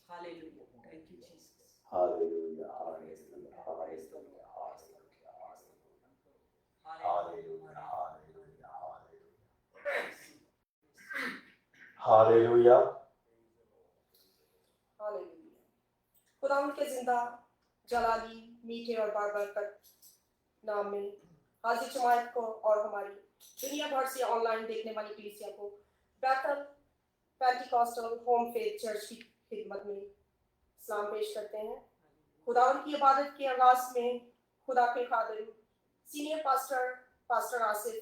Hallelujah. Thank you, Jesus. Hallelujah, hallelujah, hallelujah, hallelujah, hallelujah, hallelujah, hallelujah. खुदावंद के जिंदा जलाली मीठे और बारबरकत नाम में हाजिर जमात को और हमारी दुनिया भर से ऑनलाइन देखने वाली कलीसिया को बैतल पेंटिकॉस्टल होम फेथ चर्च की खिदमत में सलाम पेश करते हैं। खुदावंद की इबादत के आगाज में खुदा के खादिम सीनियर पास्टर आसिफ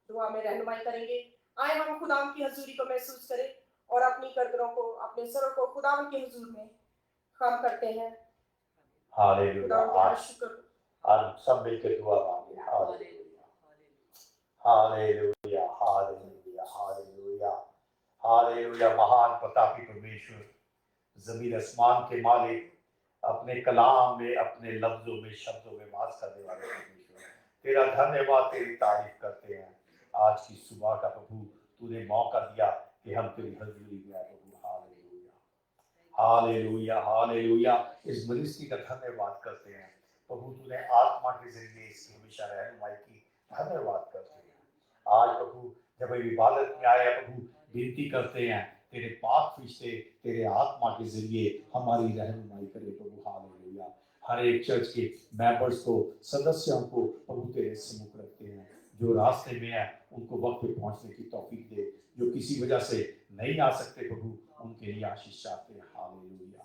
दुआ में रहनुमाई करेंगे। आए हम खुदावंद की हजूरी को महसूस करें और अपनी गर्दनों को अपने सरों को खुदावंद के हुजूर में खम करते हैं। हालेलुया। आज सब मिलकर दुआ मांगे। Hallelujah, hallelujah, hallelujah, hallelujah, hallelujah. महान प्रतापी परमेश्वर, जमीन आसमान के मालिक, अपने कलाम में, अपने लफ्जों में, शब्दों में वास करने वाले परमेश्वर, तेरा धन्यवाद, तेरी तारीफ करते हैं। आज की सुबह का प्रभु तूने मौका दिया कि हम तेरी हजूरी में आए प्रभु। Hallelujah, hallelujah, hallelujah. इस मिनिस्ट्री का धन्यवाद करते हैं प्रभु, तूने आत्मा के जरिए इसकी हमेशा रहनुमाई की। धन्यवाद करते हैं। आज प्रभु जब हम इबादत में आए प्रभु, विनती करते हैं तेरे पाक फरिश्ते तेरे आत्मा के जरिए हमारी रहनुमाई करे प्रभु। हालेलुया। हर एक चर्च के मेंबर्स को, सदस्यों को प्रभु तेरे सम्मुख रखते हैं। जो रास्ते में है उनको वक्त पे पहुंचने की तौफीक दे, जो किसी वजह से नहीं आ सकते प्रभु उनके लिए आशीष चाहते हैं। Hallelujah,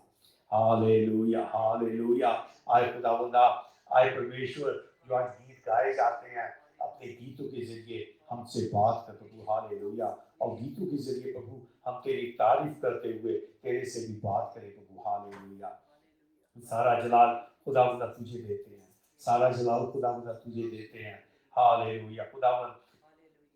hallelujah, hallelujah. आए खुदावंदा, आए परमेश्वर, जो आज गीत गाए जाते हैं अपने गीतों के जरिए हमसे बात कर प्रभु। हालेलुया। और गीतों के जरिए प्रभु हम तेरी तारीफ करते हुए तेरे से भी बात करें प्रभु। हालेलुया। सारा जलाल खुदावंदा तुझे देते हैं, सारा जलाल खुदावंदा तुझे देते हैं। हालेलुया। खुदावंद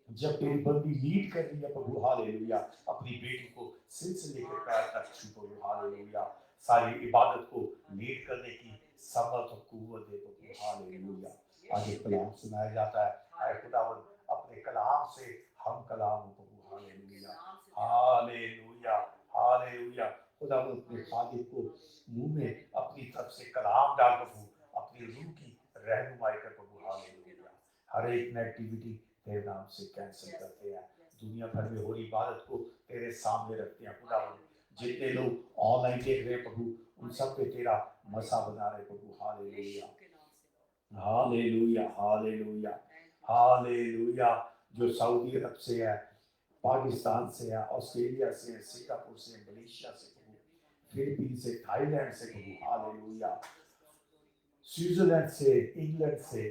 जब तेरी बंदी लीड कर रही है प्रभु, हालेलुया, अपनी बेटी को सिर से लेकर पैर तक छू प्रभु। हालेलुया। सारी इबादत को लीड करने की समर्थ और कुव्वत दे प्रभु। हालेलुया। आगे कलाम सुनाया जाता है। आए खुदावंद अपने कलाम से हम कलाम हो प्रभु। Hallelujah, hallelujah, hallelujah. खुदावंद अपने खादिम को मुंह में अपनी तरफ से कलाम डाल प्रभु, अपनी रूह की रहनुमाई कर प्रभु। हालेलुया। हर एक नेगेटिविटी तेरे नाम से कैंसिल करते हैं। दुनिया भर में हो रही इबादत को तेरे सामने रखते हैं खुदावंद। जितने लोग ऑनलाइन देख रहे हैं प्रभु, उन सब पे तेरा मसा बना रहे प्रभु। Hallelujah, hallelujah, hallelujah, hallelujah. जो सऊदी अरब से है, पाकिस्तान से है, ऑस्ट्रेलिया से है, सिंगापुर से, मलेशिया से प्रभु, फिलीपीन से, थाईलैंड से प्रभु। हालेलुया। स्विट्जरलैंड से, इंग्लैंड से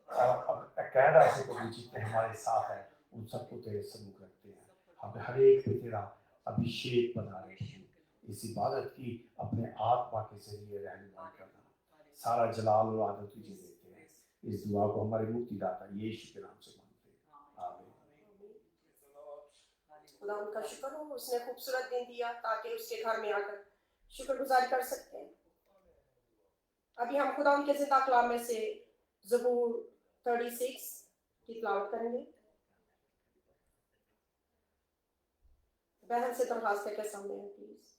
और कनाडा से प्रभु, जितने हमारे साथ हैं उन सबको तेरे सम्मुख रखते हैं। हम हर एक पे तेरा अभिषेक बना रहे हैं। इस इबादत की अपने आत्मा के जरिए रहनुमाई करना। सारा जलाल और आदर तुझे देते हैं। इस दुआ को हमारे मुक्तिदाता यीशु के नाम से मांगते हैं। आमीन। खुदा उनका शुक्र हो, उसने खूबसूरत दिन दिया ताकि उसके घर में आकर शुक्रगुजारी कर सकते हैं। अभी हम खुदा उनके जिंदा कलाम में से ज़बूर 36 की तिलावत करेंगे। बहन से दरखास्त है कि सामने है प्लीज।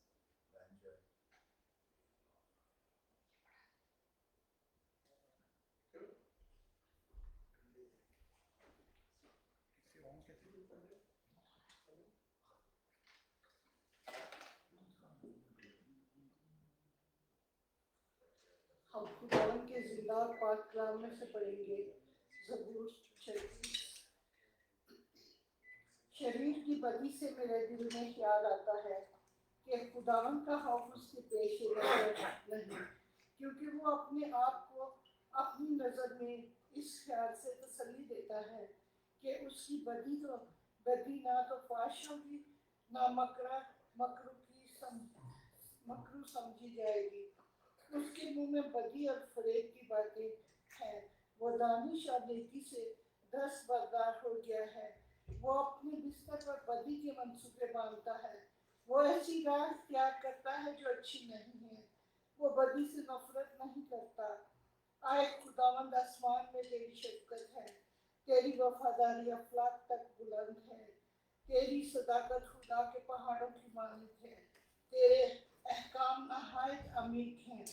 हम खुदावन के जिंदा पाक कलाम में से पढ़ेंगे ज़बूर 36। शरीर की बदी से मेरे दिल में ख्याल आता है कि खुदावन का खौफ उसके पेश नजर नहीं, क्योंकि वो अपने आप को अपनी नज़र में इस ख्याल से तसल्ली देता है कि उसकी बदी ना तो फाश होगी, ना मकरू समझी जाएगी। उसके मुंह में बदी और फरेब की बातें हैं। वो दानिश और नेकी से दस्तबरदार हो गया है। वो अपने बिस्तर पर बदी के मंसूबे बांधता है। वो ऐसी राह इख्तियार करता है जो अच्छी नहीं है। वो बदी से नफरत नहीं करता। आए खुदावंद, आसमान में तेरी शफ़क़त है, तेरी वफादारी अफलाक तक बुलंद है। तेरी सदाकत खुदा के पहाड़ों की मानित है। तेरे अहकाम शामिल हैं।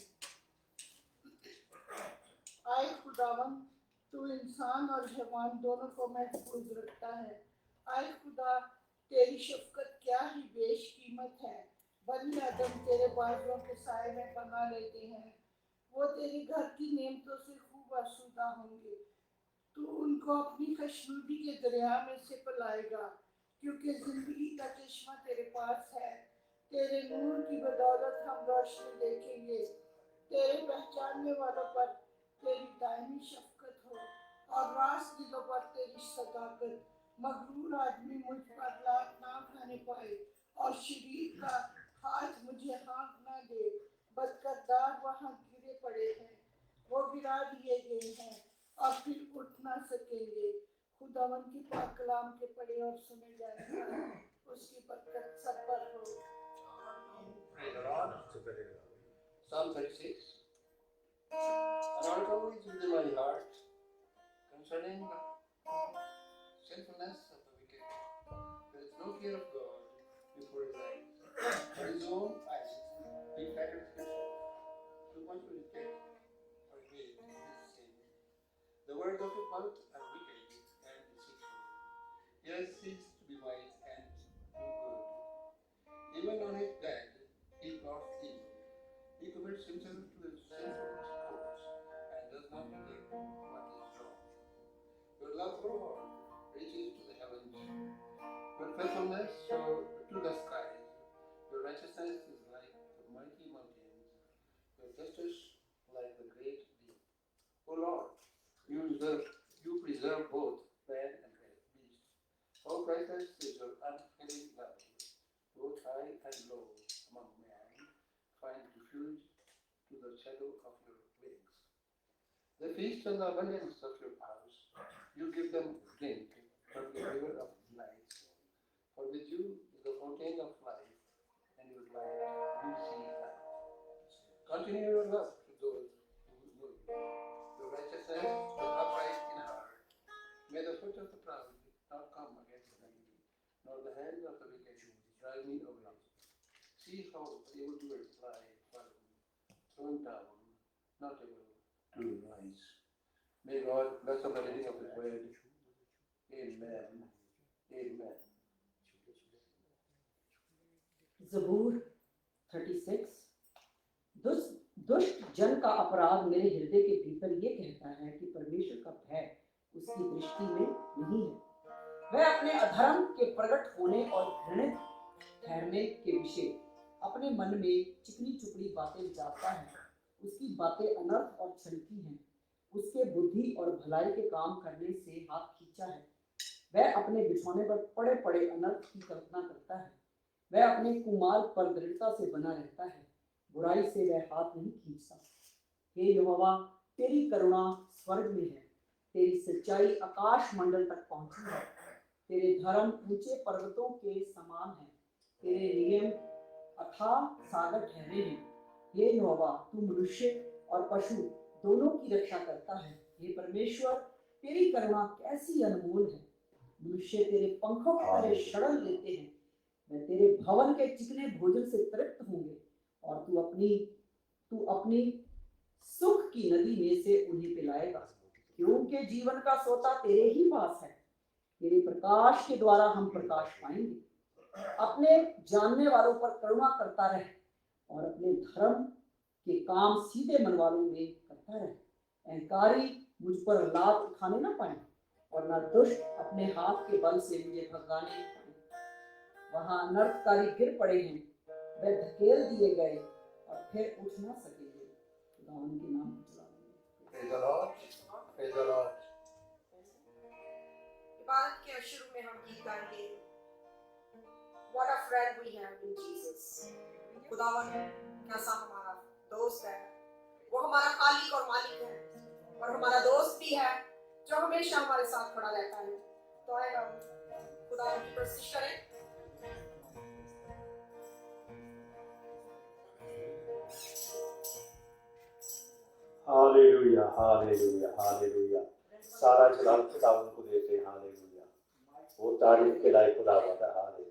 आए खुदावन, तू इंसान और हैवान दोनों को महफूज रखता है। आए खुदा, तेरी शफकत क्या ही बेशकीमत है। बनी आदम तेरे बाजुओं के साए में पनाह लेते हैं। वो तेरे घर की नेमतों से खूब आसूदा होंगे। तू उनको अपनी खुशनुदी के दरिया में से पिलाएगा, क्योंकि जिंदगी का चश्मा तेरे पास है। तेरे नूर की बदौलत हम रोशनी देखेंगे। तेरे पहचानने वालों पर तेरी दायमी शफकत हो और रास दिलों पर तेरी सदाकत। मगरूर आदमी मुझ पर लात ना खाने पाए और शरीर का हाथ मुझे हाँक ना दे। बदकरदार वहाँ गिरे पड़े हैं, वो गिरा दिए गए हैं और फिर उठ ना सकेंगे। खुदावन की पाक कलाम के पढ़े और सुने जाने पर उसकी बरकत सब पर हो। Praise the Lord. Psalm 36. An article is within my heart concerning the sinfulness of the wicked. There is no fear of God before his eyes. For his own eyes, he flatters himself. Too much to reject or evade his sin. The words of his mouth are wicked and deceitful. He has ceased to be wise and do good. Even on his bed, he plots evil. He commits himself to the sinful course and does not think what is wrong. Your love, O Lord, reaches to the heavens. Your faithfulness to the skies. Your righteousness is like the mighty mountains. Your justice like the great deep. O Lord, you preserve both man and beast. O priceless is your unfailing love. Both high and low among men find refuge to the shadow of your wings. They feast on the abundance of your house. You give them drink from the river of life. For with you is the fountain of life, and your light you see light. Continue your love to those who know you. Your righteousness to the upright in heart. May the foot of the proud not come against me, nor the hand of the wicked drive me away. See how the evildoers lie fallen, thrown down, not able to rise. May God bless the reading of His word. Amen. Amen. ज़बूर 36। दुष्ट जन का अपराध मेरे हृदय के भीतर ये कहता है कि परमेश्वर का भय उसकी दृष्टि में नहीं है। वह अपने अधर्म के प्रकट होने और घृणित ठहरने के विषय अपने मन में चिकनी चुपड़ी बातें विचारता है। उसकी बातें अनर्थ और छल की हैं। उसके बुद्धि और भलाई के काम करने से हाथ खींचा है। वह अपने बिछौने पर पड़े पड़े अनर्थ की कल्पना करता है। वह अपने कुमार्ग पर दृढ़ता से बना रहता है। बुराई से वह हाथ नहीं खींचता। हे यहोवा, तेरी करुणा स्वर्ग में है, तेरी सच्चाई आकाश मंडल तक पहुंची है। तेरे धर्म ऊंचे पर्वतों के समान है, तेरे नियम अथाह सागर ठहरे हैं। हे यहोवा, तू मनुष्य और पशु दोनों की रक्षा करता है। हे परमेश्वर, तेरी करुणा कैसी अनमोल है। मनुष्य तेरे पंखों की तरह शरण लेते हैं। मैं तेरे भवन के चिकने भोजन से तृप्त होंगे और तू अपनी सुख की नदी में से उन्हें पिलाएगा, क्योंकि जीवन का सोता तेरे ही पास है। तेरे प्रकाश के द्वारा हम प्रकाश पाएंगे। अपने जानने वालों पर करुणा करता रहे और अपने धर्म के काम सीधे मन वालों में करता रहे। अहंकारी मुझ पर लात उठाने ना पाए और ना दुष्ट अपने हाथ के बल से मुझे भगाने पाए। वहां अनर्थकारी गिर पड़े हैं, वे धकेल दिए गए और फिर उठ ना सकेंगे। खुदा उनके नाम को चला देंगे। Praise the Lord. Praise the Lord. इबादत के शुरू में हम गीत गाएंगे, What a friend we have in Jesus। खुदावन कैसा हमारा दोस्त है। वो हमारा खालिक और मालिक है और हमारा दोस्त भी है जो हमेशा हमारे साथ खड़ा रहता है। तो आए हम खुदावन की प्रस्तुति करें। Hallelujah, hallelujah, hallelujah. सारा जलाल खुदावन को देते हैं। हालेलुया, वो तारीफ के लायक खुदावन है। हालेलुया।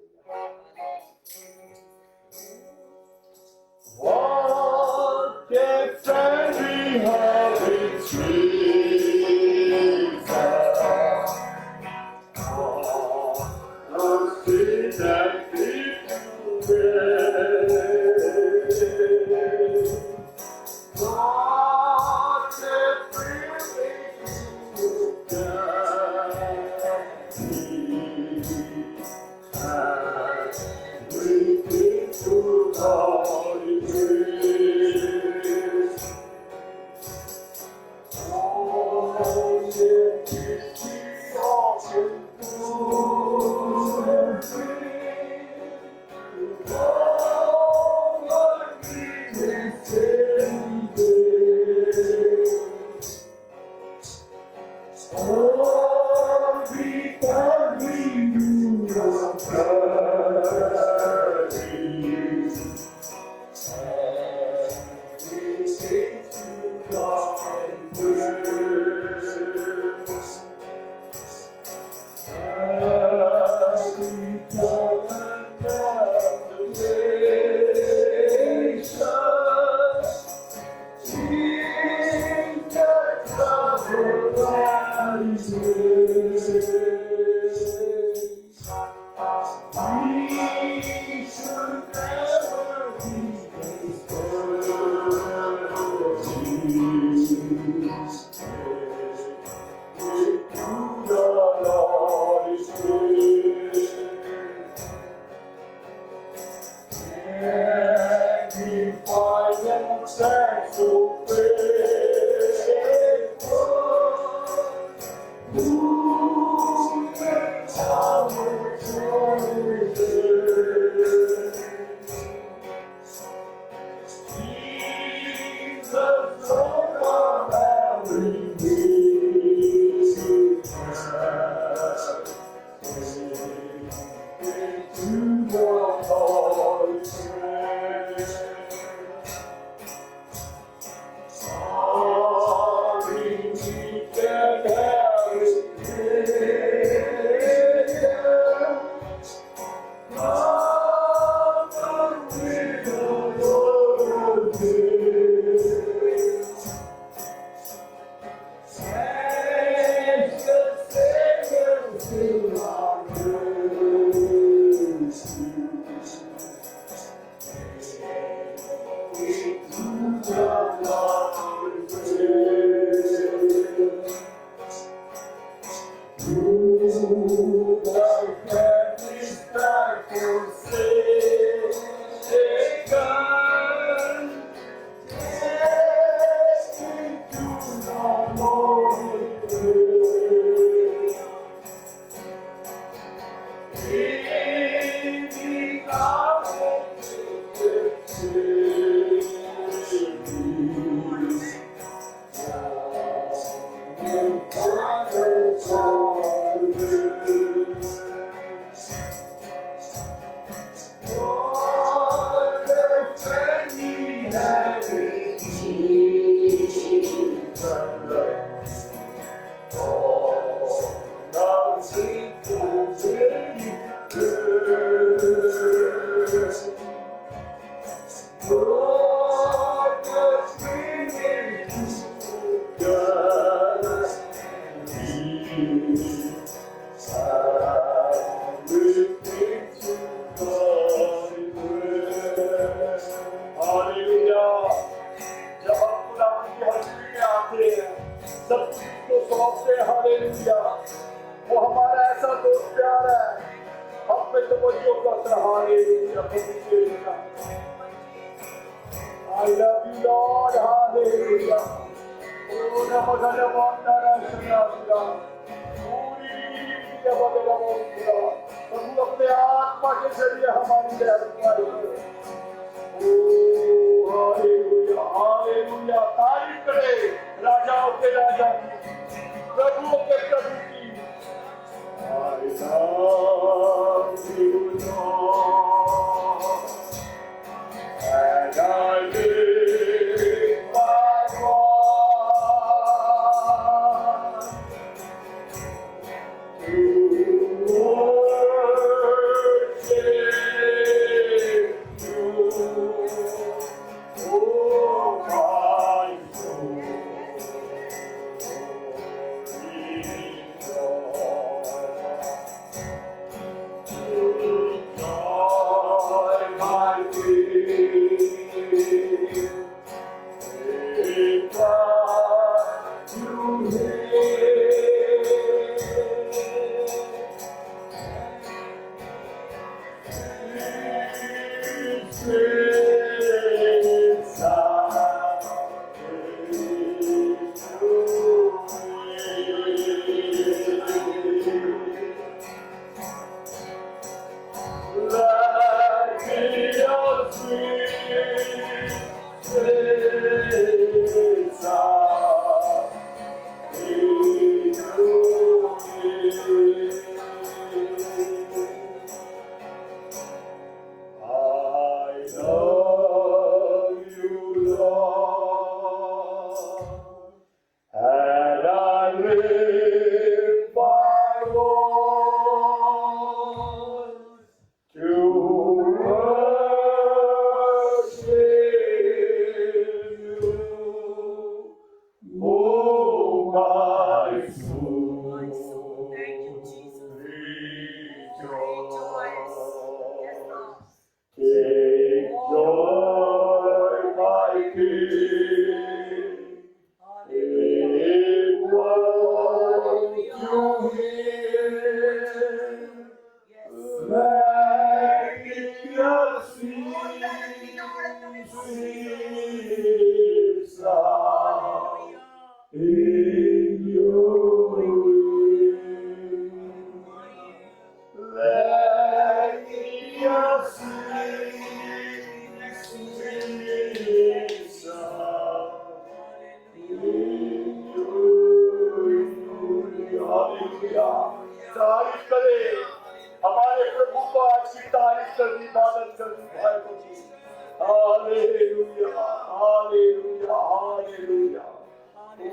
हालेलुया हालेलुया हालेलुया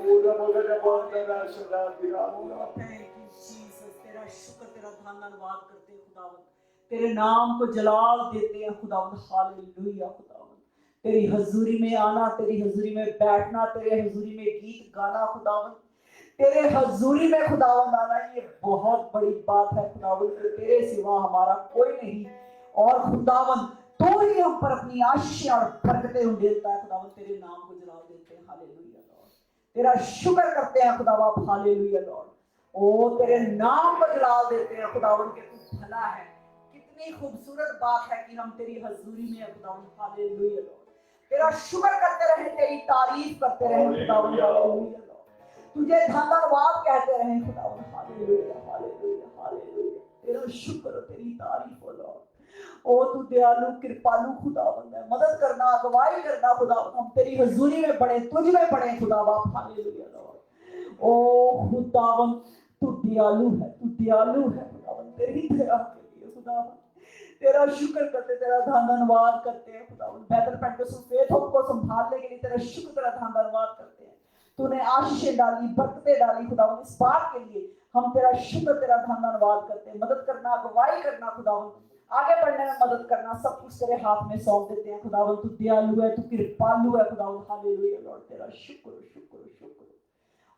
पूरा मगर बंदना सदा दिराला थैंक यू जीसस, तेरा शुक्र, तेरा धन्यवाद करते हैं खुदावंद, तेरे नाम को जलाल देते हैं खुदावंद। हालेलुया खुदावंद, तेरी हजूरी में आना, तेरी हजूरी में बैठना, तेरे हजूरी में गीत गाना खुदावंद, तेरे हजूरी में खुदावंद आना, ये बहुत बड़ी बात है खुदावंद। तेरे सिवा हमारा कोई नहीं, और खुदावंद तो ही हम पर अपनी आशीषें और बरकतें उंडेलता है खुदावंद। तेरे नाम को जलाल देते हैं। हालेलुया लॉर्ड, तेरा शुक्र करते हैं खुदावंद। हालेलुया लॉर्ड, ओ तेरे नाम को जलाल देते हैं खुदावंद के तू भला है। कितनी खूबसूरत बात है कि हम तेरी हजूरी में है खुदावंद। हालेलुया लॉर्ड, तेरा शुक्र करते रहे, तेरी तारीफ करते रहे खुदावंद। हालेलुया लॉर्ड, तुझे धन्यवाद कहते रहे खुदावंद। हालेलुया हालेलुया हालेलुया, तेरा शुक्र और तेरी तारीफ हो लॉर्ड। ओ तू दयालु कृपालु खुदावंद है, मदद करना, अगुवाई करना खुदावंद। हम तेरी हजूरी में पड़े, तुझ में पड़े खुदावंद। हालेलुया लॉर्ड, ओ खुदावंद तू दयालु है, तू दयालु है खुदावंद। तेरी दया के लिए खुदावंद तेरा शुक्र करते, तेरा धन्यवाद करते हैं खुदावंद। बेहतर पेंटोसुफेथ को संभालने के लिए तेरा शुक्र, तेरा धन्यवाद करते हैं। तूने आशीषें डाली, बरकतें डाली खुदावंद, इस बात के लिए हम तेरा शुक्र, तेरा धन्यवाद करते हैं। मदद करना, अगुवाई करना खुदावंद, आगे बढ़ने में मदद करना, सब कुछ तेरे हाथ में सौंप देते हैं खुदावंद। तू दयालु है, तू कृपालु है खुदावंद। हालेलुया लॉर्ड, तेरा शुक्र शुक्र शुक्र।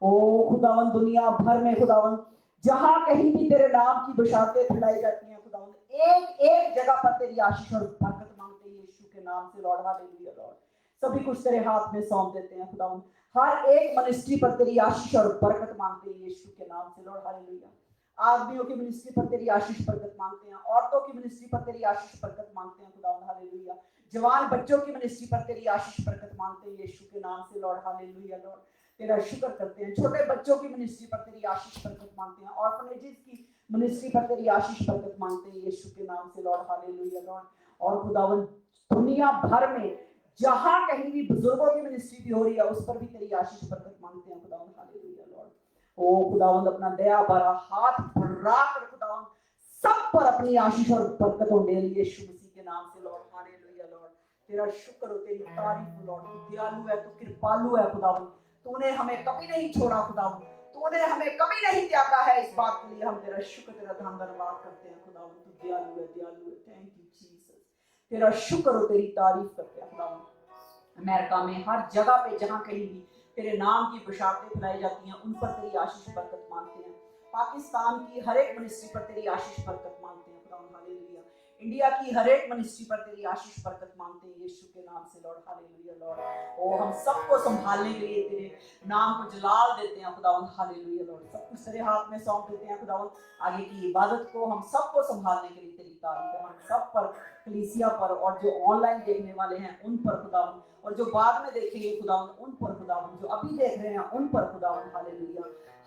ओ खुदावंद, दुनिया भर में खुदावंद जहां कहीं भी तेरे नाम की बशारतें फैलाई जाती हैं खुदावंद, एक एक जगह पर तेरी आशीष और बरकत मांगते हैं यीशु के नाम से लॉर्ड। हालेलुया लॉर्ड, सभी कुछ तेरे हाथ में सौंप देते हैं खुदावंद। हर एक मिनिस्ट्री पर तेरी आशीष और बरकत मांगते हैं यीशु के नाम से लॉर्ड। हालेलुया, आदमियों की मिनिस्ट्री पर तेरी आशीष बरकत मांगते हैं, औरतों की मिनिस्ट्री पर तेरी आशीष बरकत मांगते हैं खुदावंद। हालेलुया, जवान बच्चों की मिनिस्ट्री पर तेरी आशीष बरकत मांगते हैं यीशु के नाम से लॉर्ड। हालेलुया लॉर्ड, तेरा शुक्र करते हैं। छोटे बच्चों की मिनिस्ट्री पर तेरी आशीष बरकत मांगते हैं, ऑर्फनेजेस की मिनिस्ट्री पर तेरी आशीष बरकत मांगते हैं यीशु के नाम से लॉर्ड। हालेलुया लॉर्ड, और खुदावंद दुनिया भर में जहां कहीं भी बुजुर्गों की मिनिस्ट्री भी हो रही है, उस पर भी तेरी आशीष बरकत मांगते हैं खुदावंद। हालेलुया लॉर्ड, ओ खुदावंद अपना दया भरा हाथ बढ़ा कर खुदावंद सब पर अपनी आशीष और बरकत उंडेल यीशु मसीह के नाम से लॉर्ड। हालेलुया लॉर्ड, तेरा शुक्र हो, तेरी तारीफ हो लॉर्ड। तू दयालु है, तू कृपालु है खुदावंद, तूने हमें कभी नहीं छोड़ा खुदावंद, तूने हमें कभी नहीं त्यागा है। इस बात के लिए हम तेरा शुक्र, तेरा धन्यवाद करते हैं खुदावंद। तू दयालु है, दयालु है। थैंक यू जीसस, तेरा शुक्र और तेरी तारीफ करते हैं खुदावंद। अमेरिका में हर जगह पे जहां कहीं भी तेरे नाम की बशारतें फैलाई जाती हैं, उन पर तेरी आशीष बरकत मांगते हैं। पाकिस्तान की हर एक मिनिस्ट्री पर तेरी आशीष बरकत मांगते हैं खुदावंद। हालेलुया, इंडिया की हर एक मिनिस्ट्री पर तेरी आशीष बरकत मांगते हैं यीशु के नाम से लॉर्ड। हालेलुया लॉर्ड, ओ हम सबको संभालने के लिए तेरे नाम को जलाल देते हैं खुदावंद। हालेलुया लॉर्ड, सब कुछ तेरे हाथ में सौंप देते हैं खुदावंद। आगे की इबादत को हम सबको संभालने के लिए तेरी तारीफ है। हम सब पर, कलीसिया पर, और जो ऑनलाइन देखने वाले हैं उन पर खुदावंद, और जो बाद में देखेंगे खुदावंद उन पर खुदावंद, जो अभी देख रहे हैं उन पर खुदावंद। हालेलुया,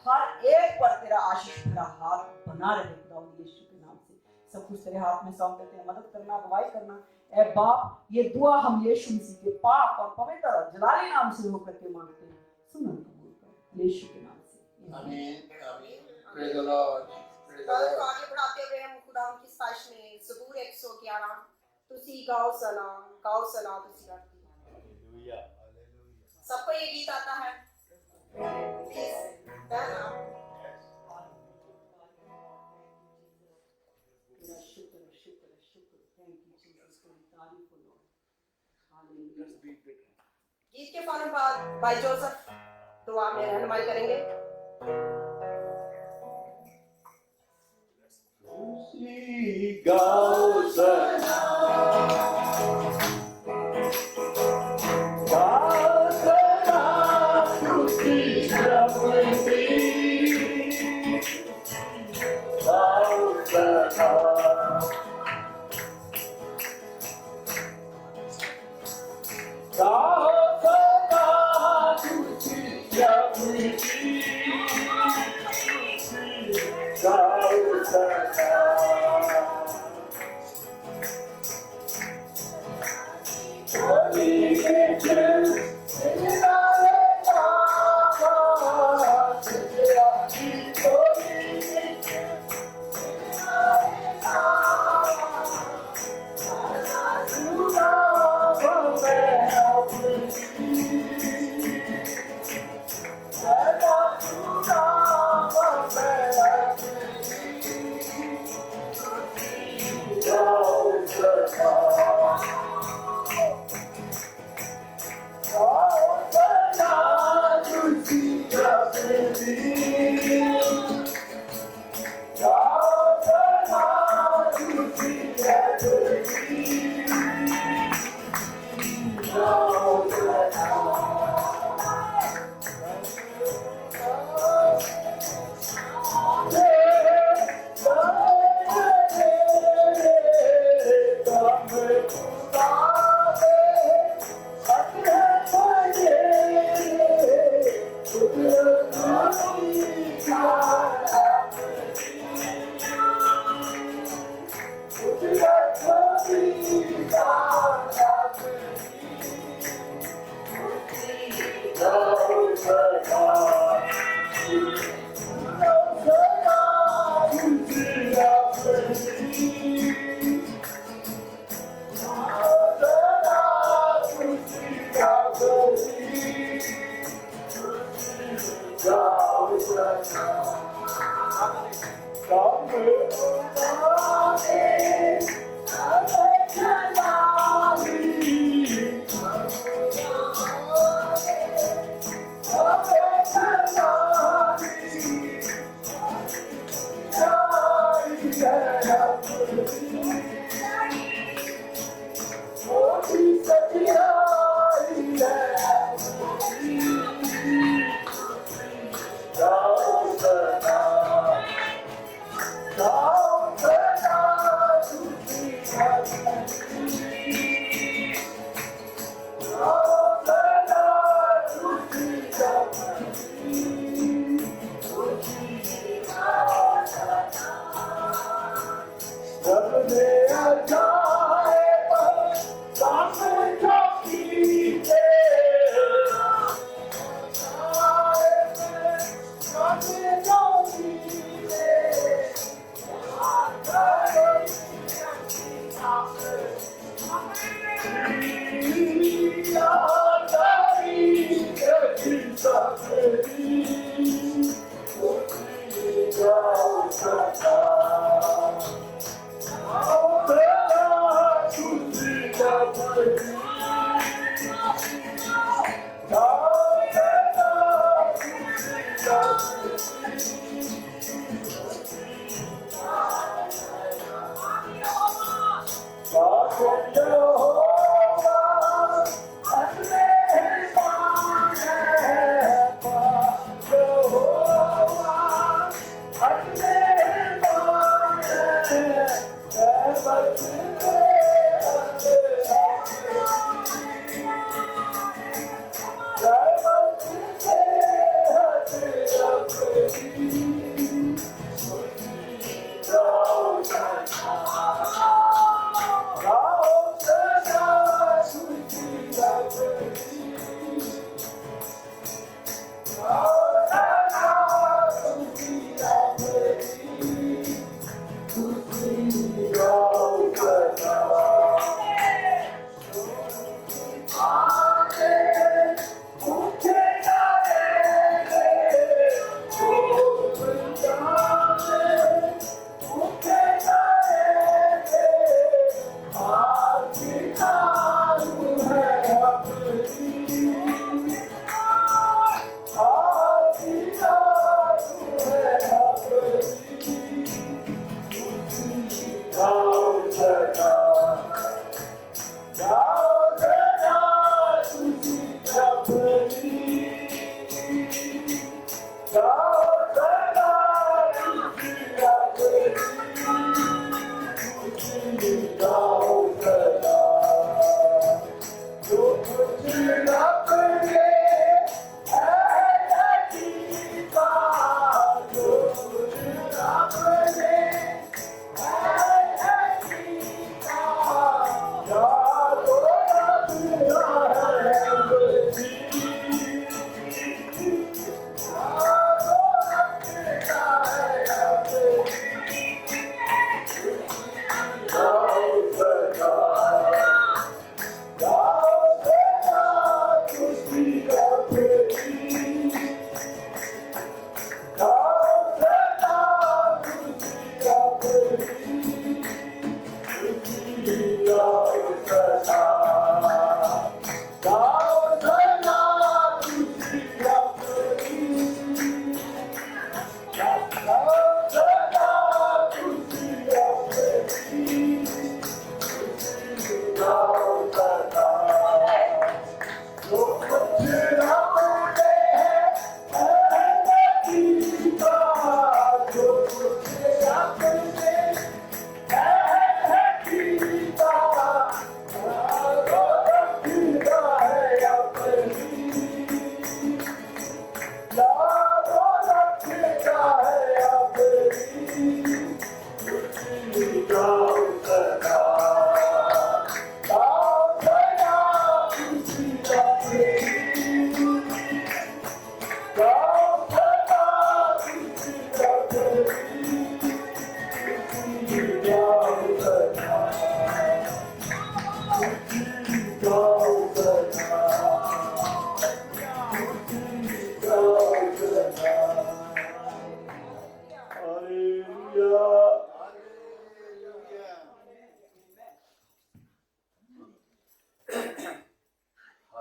हर एक पर तेरा आशीष भरा हाथ बना रहे खुदावंद यीशु के नाम से। सब कुछ तेरे हाथ में सौंप देते हैं। मदद करना, अगुवाई करना। ए बाप, ये दुआ हम यीशु मसीह के पाक और पवित्र और जलाली नाम से होकर के मांगते हैं। सुन कबूल कर यीशु के नाम से, आमीन आमीन। Praise the Lord, praise the कल लॉर्ड। को आगे बढ़ाते हुए हम खुदावंद की साइश में ज़बूर 111 तुसी गाओ सलाम तुसी गाती। Hallelujah hallelujah. सबको ये गीत आता है? प्लीज गाना। तेरा शुक्र शुक्र शुक्र। थैंक यू जीसस, तेरी तारीफ हो लॉर्ड। हालेलुया। गीत के फौरन बाद भाई जोसेफ दुआ में रहनुमाई करेंगे। तुसी गाओ सलाम, गाओ सलाम तुसी रबती, गाओ सलाम, गाओ सलाम तुसी रबती, गाओ सलाम।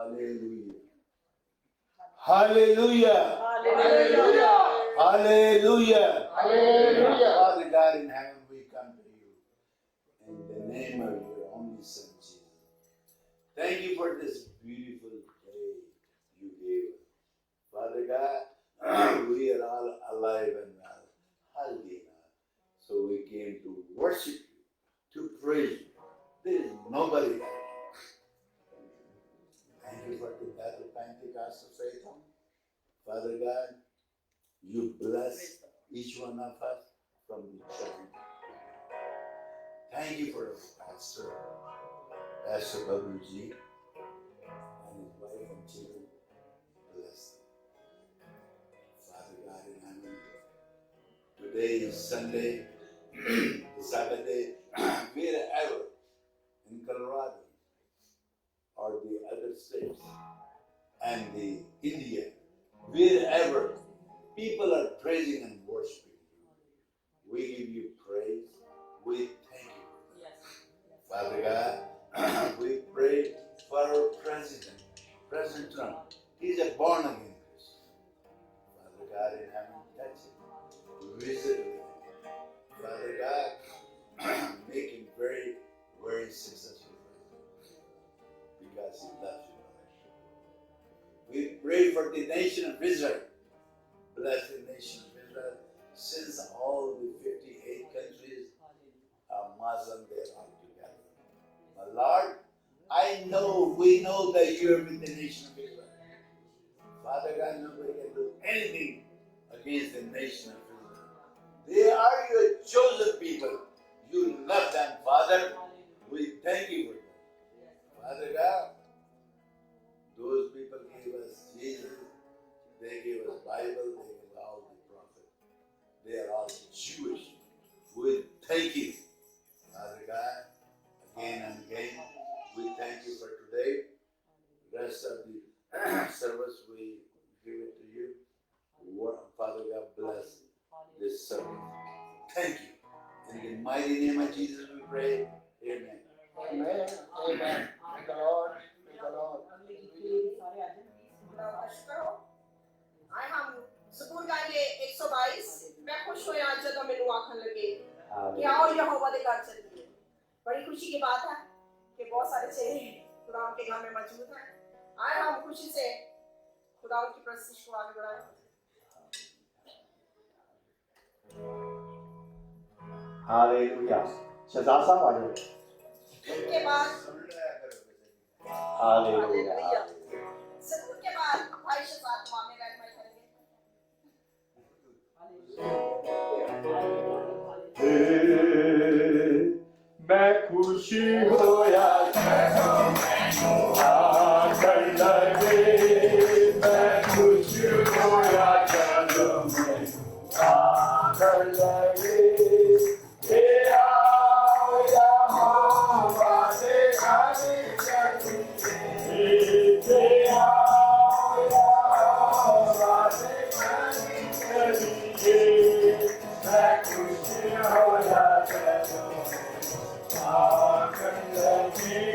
Hallelujah. Hallelujah. Hallelujah. Hallelujah. Hallelujah. Father God in heaven, we come to you in the name of your only Son, Jesus. Thank you for this beautiful day you gave us. Father God, we are all alive and well, healthy now. So we came to worship you, to praise you. There is nobody like you. Thank you for the death of Pentecost of faith. Father God, you bless each one of us from the church. Thank you for our Pastor Babuji, and his wife and children. Bless them. Father God in heaven, today is Sunday, the Sabbath day, wherever in Colorado or the other states and the India, wherever people are praising and worshiping you, we give you praise. We thank you. Father God, we pray for our president, President Trump. He's a born again Christian. Father God in heaven, touch him, visit him. Father God, make him very, very successful because he loves you. We pray for the nation of Israel. Bless the nation of Israel. Since all the 58 countries are Muslim, they're all together. But Lord, we know that you are with the nation of Israel. Father God, nobody can do anything against the nation of Israel. They are your chosen people. You love them, Father. We thank you for them. Father God, those people gave us Jesus, they gave us Bible, they gave us all the prophets. They are all Jewish. We thank you, Father God, again and again. We thank you for today. The rest of the service, we give it to you. Father God, bless this service. Thank you. In the mighty name of Jesus we pray. Amen. Amen. Amen. Thank the Lord. Thank the Lord. खुदा का शुक्र हो। आए हम ज़बूर गाएंगे 122। मैं खुश हुआ आज जब मैंने आँखन लगे कि आओ यहोवा दे घर चलिए। बड़ी खुशी की बात है कि बहुत सारे चेहरे खुदा के घर में मौजूद हैं। आए हम खुशी से खुदा की प्रस्तुति को आगे बढ़ाएं। Hallelujah. Shazam Saam के बाद Hallelujah. ज़बूर के बाद भाई शहजाद मामे रहनुमाई करेंगे। मैं खुशी होया आकर लगे मैं खुशी होया आकर लगे के आओ यहोवा दे घर चलिए के आओ यहोवा दे घर चलिए मैं खुशी होया आकर लगे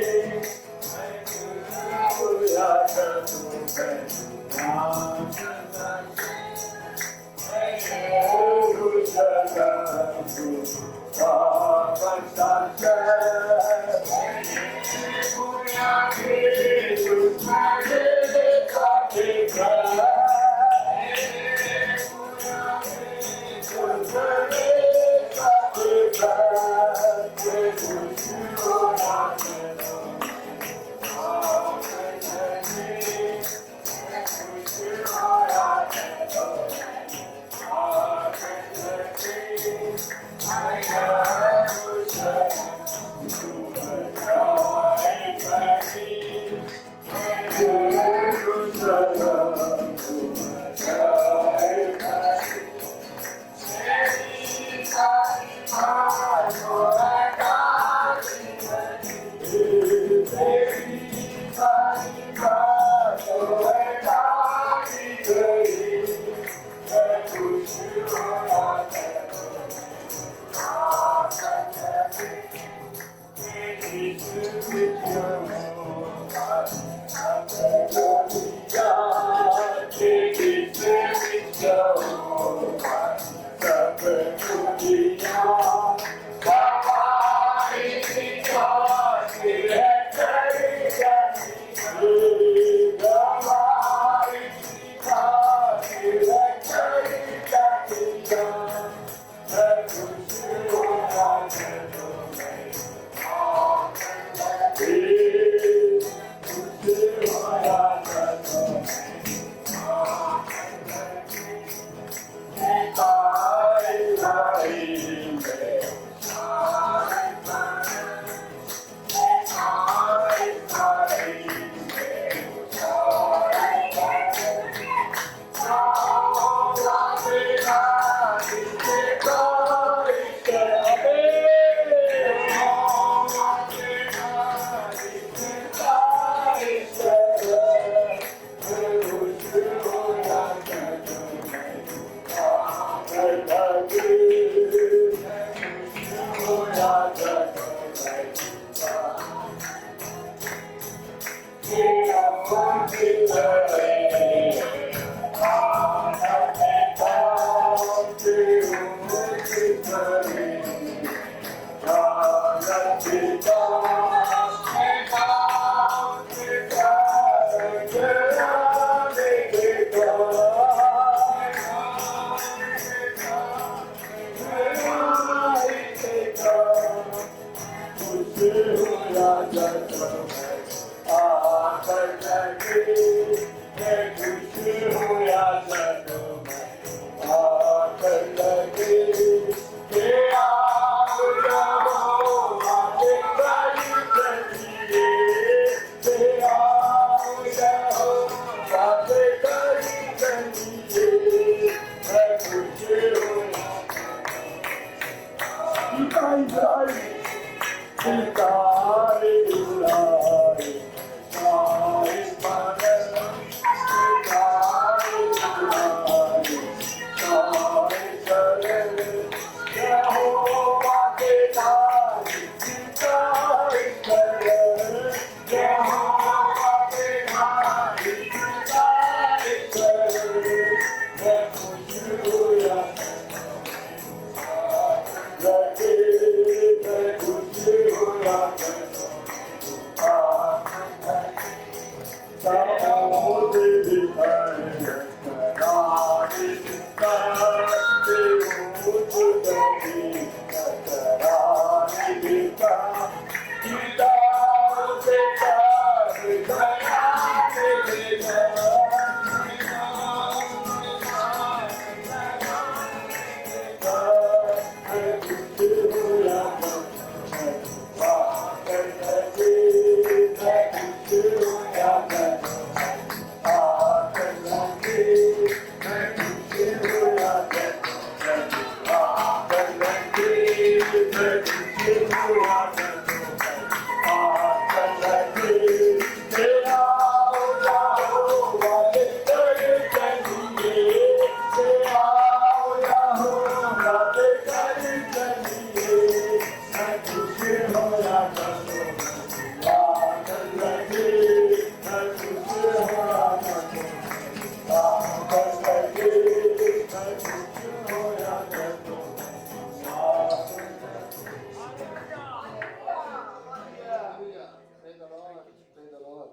Hallelujah. Praise the Lord. Praise the Lord.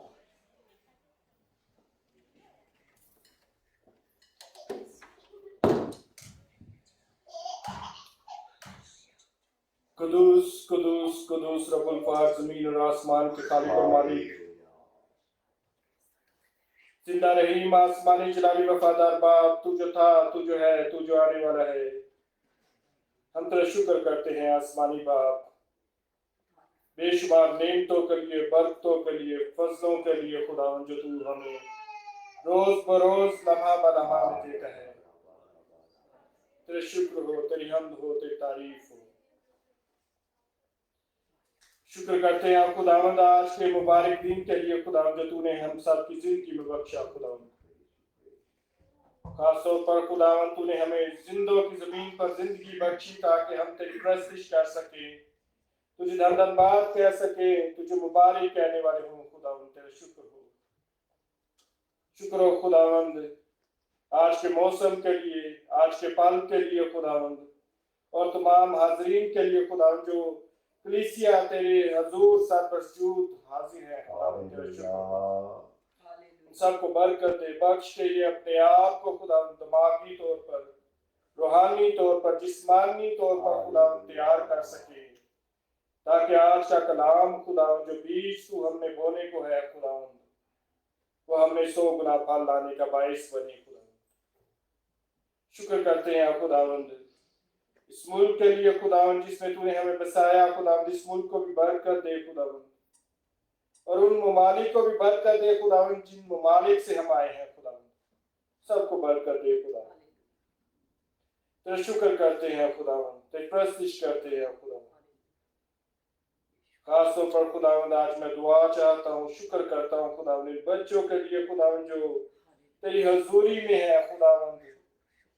Quddus Quddus Quddus रब्बुल पाक जमीन और आसमान के खालिक और मालिक, जिंदा रहीम आसमानी जलाली वफादार बाप, तू जो था, तू जो है, तू जो आने वाला है। हम तेरा शुक्र करते हैं आसमानी बाप, बेशुमार नेमतों के लिए, बरकतों के लिए, फजलों के लिए खुदावन, जो तू हमें रोज बरोज लम्हा ब लम्हा में देता है। तेरे शुक्र हो, तेरी हम्द हो, तेरी तारीफ हो। शुक्र करते हैं आप खुदावंद आज के मुबारक दिन के लिए खुदावंद, जो तूने हम सब की जिंदगी में बख्शा खुदावंद। खासतौर पर खुदावंद तूने हमें जिंदों की जमीन पर जिंदगी बख्शी ताकि हम तेरी परस्तिश कर सके, तुझे धन्यवाद कह सके, तुझे मुबारक कहने वाले हों खुदावंद। तेरा शुक्र हो, शुक्र हो खुदावंद आज के मौसम के लिए, आज के पल के लिए खुदावंद, और तमाम हाजरीन के लिए खुदावंद जो कलीसिया तेरे हजूर सरबरसूद हाजिर है खुदावंद। तेरा शुक्र हो, सबको बरकत दे, बख्श के लिए अपने आप को खुदावंद दिमागी तौर पर, रूहानी तौर पर, जिस्मानी तौर पर खुदावंद तैयार कर सके, ताकि आज का कलाम खुदावंद जो बीज तू हमने बोने को है खुदावंद, वो हमें 100 गुना फल लाने का बाइस बने खुदावंद। शुक्र करते हैं खुदावंद इस मुल्क के लिए खुदावंद जिसमें तूने हमें बसाया खुदावंद। इस मुल्क को भी बरकत दे खुदावंद, और उन ममालिक को भी बरकत दे खुदावंद जिन ममालिक से हम आए हैं खुदावंद, सबको बरकत दे खुदावंद। तेरा शुक्र करते हैं खुदावंद, तेरी परस्तिश करते हैं खुदावंद। खासतौर पर खुदावंद आज मैं दुआ चाहता हूँ, शुक्र करता हूँ खुदावंद इन बच्चों के लिए खुदावंद जो तेरी हजूरी में है खुदावंद,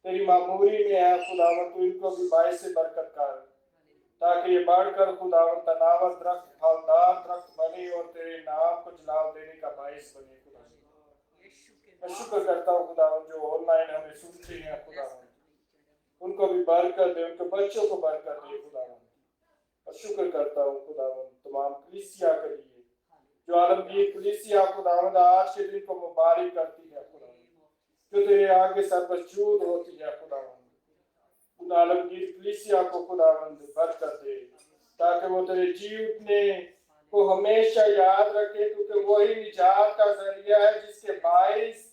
तेरी मामूरी में है खुदावंद, तू इनको भी बाइस से बरकत कर, ताकि ये बढ़कर खुदावंद तनावत दरख्त, फलदार दरख्त बने और तेरे नाम को जलाल देने का बाइस बने खुदावंद। मैं शुक्र करता हूँ खुदावन जो ऑनलाइन हमें सुनते हैं खुदावन, उनको भी बरकत दे, उनके बच्चों को बरकत दे खुदावन। और शुक्र करता हूँ खुदावन तमाम कलीसिया के लिए, जो आलमगीर कलीसिया खुदावन आज के दिन को मुबारक करती है खुदावन, जो तेरे आगे सर्वछूत होती है खुदावन। उन आलमगीर कलीसिया को खुदावन बरकत दे, ताकि वो तेरे जी उठने को हमेशा याद रखे, क्योंकि वही निजात का जरिया है जिसके बाइस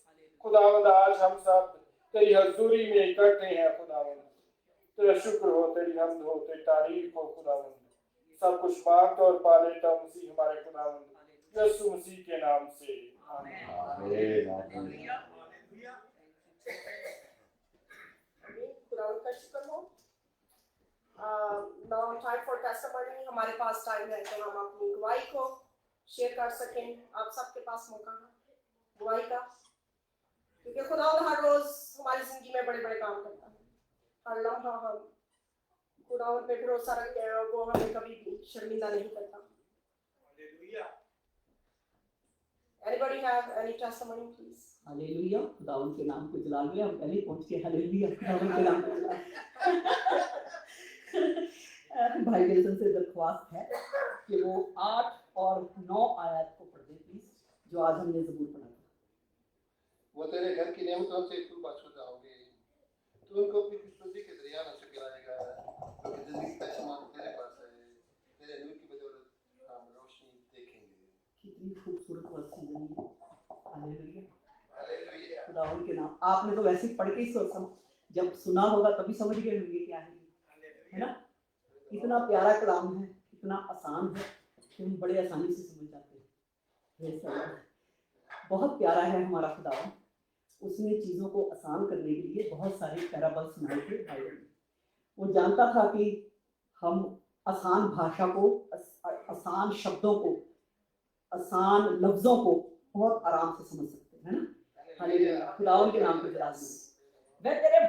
खुदावंद आज हम सब तेरी हजूरी में इकट्ठे हैं खुदावंद। तेरा शुक्र हो, तेरी हमद हो, तेरी तारीफ हो खुदावंद। सब कुछ मांगता और पा लेता मसीह हमारे खुदावंद यीशु मसीह के नाम से, आमीन। खुदावंद का शुक्र हो। Now time for testimony. हमारे पास टाइम है तो हम अपनी गवाही को शेयर कर सकें। आप सबके पास मौका है गवाही का, क्योंकि खुदावंद हर रोज हमारी जिंदगी में बड़े बड़े काम करता है। हर लम्हा हम खुदावंद पे भरोसा रखते हैं और वो हमें कभी भी शर्मिंदा नहीं करता। Anybody have any testimony, please? Hallelujah, खुदावंद के नाम को जलाल में हम पहले पहुंच के हालेलुया खुदावंद के नाम को जलाल। भाई विल्सन से दरख्वास्त है कि वो 8 और 9 आयत को पढ़ दे प्लीज, जो आज हमने ज़बूर पढ़ा था। वो तेरे घर की नेमतों से तू बख्शुदा होगी, तू उनको अपनी खुशबुदी के दरिया में से पिलाएगा, क्योंकि जिंदगी का सामान तेरे पास है, तेरे नूर की बदौलत हम रोशनी देखेंगे। कितनी खूबसूरत वसी बनी है। Hallelujah, hallelujah. खुदावंद के नाम। आपने तो वैसे ही पढ़ के ही सोचा, जब सुना होगा तभी समझ गए होंगे क्या है ना। इतना प्यारा कलाम है, इतना आसान है कि हम बड़े आसानी से समझ जाते हैं। बहुत प्यारा है हमारा खुदावंद। उसने चीज़ों को आसान करने के लिए बहुत सारे पैराबल सुनाए थे बाइबल में। वो जानता था कि हम आसान भाषा को, आसान शब्दों को, आसान लफ्ज़ों को बहुत आराम से समझ सकते हैं, है ना। हालेलुया, खुदावंद के नाम पे जलाल दो। वह तेरे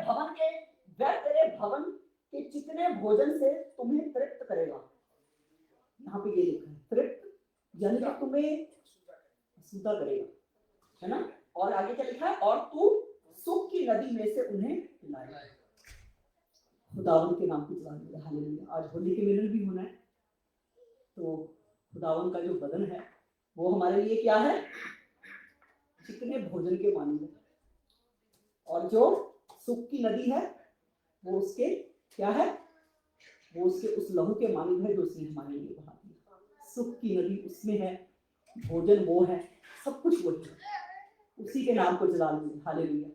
भवन के चिकने भोजन से तुम्हें तृप्त करेगा। यहाँ पे ये लिखा है तृप्त, यानी कि तुम्हें सूता करेगा, है ना। और आगे क्या लिखा है, और तू सुख की नदी में से उन्हें पिलाएगा। खुदावंद के नाम पे जलाल दो। हालेलुया। आज होली के मिलन भी होना है, तो खुदावंद का जो बदन है वो हमारे लिए क्या है, चिकने भोजन के मानी है, और जो सुख की नदी है वो उसके क्या है, वो उसके उस लहू के मानी है जो उसने हमारे लिए बहा दिया। सुख की नदी उसमें है, भोजन वो है, सब कुछ वही है, उसी के नाम को जलाल दो। हालेलुया।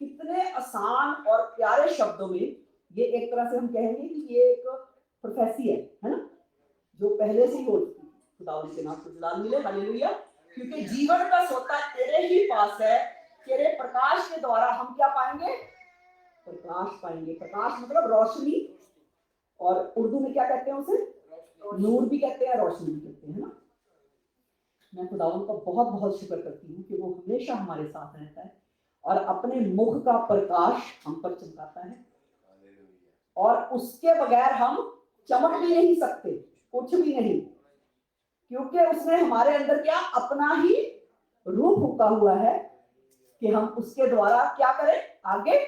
कितने आसान और प्यारे शब्दों में ये एक तरह से हम कहेंगे कि ये एक प्रोफेसी है ना, जो पहले से ही हो चुकी है। खुदावंद के नाम को जलाल मिले। हालेलुया। क्योंकि जीवन का सोता तेरे ही पास है, तेरे प्रकाश के द्वारा हम क्या पाएंगे, प्रकाश पाएंगे। प्रकाश मतलब रोशनी, और उर्दू में क्या कहते हैं उसे, नूर भी कहते हैं, रोशनी भी कहते हैं ना। मैं खुदावंद का बहुत बहुत शुक्र करती हूँ कि वो हमेशा हमारे साथ रहता है और अपने मुख का प्रकाश हम पर चमकाता है, और उसके बगैर हम चमक भी नहीं सकते, कुछ भी नहीं, क्योंकि उसने हमारे अंदर क्या अपना ही रूप फूंका हुआ है कि हम उसके द्वारा क्या करें, आगे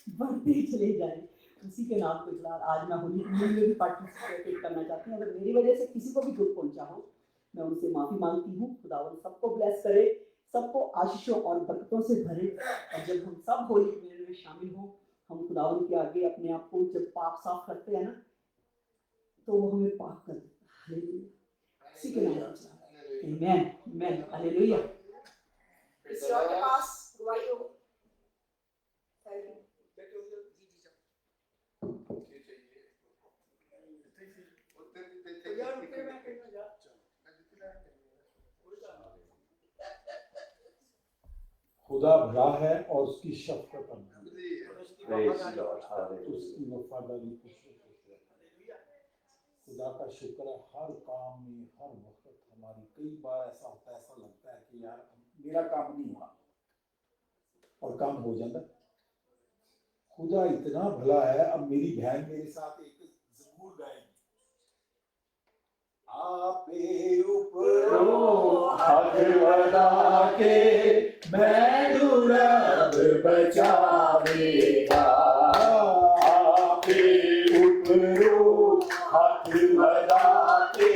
बढ़ते चले जाएं। उसी के नाम को जलाल। आज मैं होली में भी पार्टिसिपेट करना चाहती हूँ। अगर मेरी वजह से किसी को भी दुख पहुंचा हो, मैं उनसे माफी मांगती हूँ। खुदावंद सबको ब्लेस करे, सबको आशीषों और बरकतों से भरे, और जब हम सब होली मेले में शामिल हो, हम खुदावंद के आगे अपने आप को जब पाप साफ करते हैं ना, तो वो हमें पाप कर देता है। हालेलुया। इसी के नाम से आमीन, आमीन, हालेलुया। किसी और के पास गवाही हो? Thank you. खुदा भला है और उसकी शफकत Praise the Lord. उसकी वफादारी खुदा का शुक्र है। हर काम में, हर वक्त हमारी, कई बार ऐसा होता है, ऐसा लगता है कि यार मेरा काम नहीं हुआ, और काम हो जाता है। खुदा इतना भला है। अब मेरी बहन मेरे साथ एक ज़बूर गाएगी, आपे ऊपर हाथ बढ़ा के मैं दूर बचावेगा आपे उपरो हाथ लगा के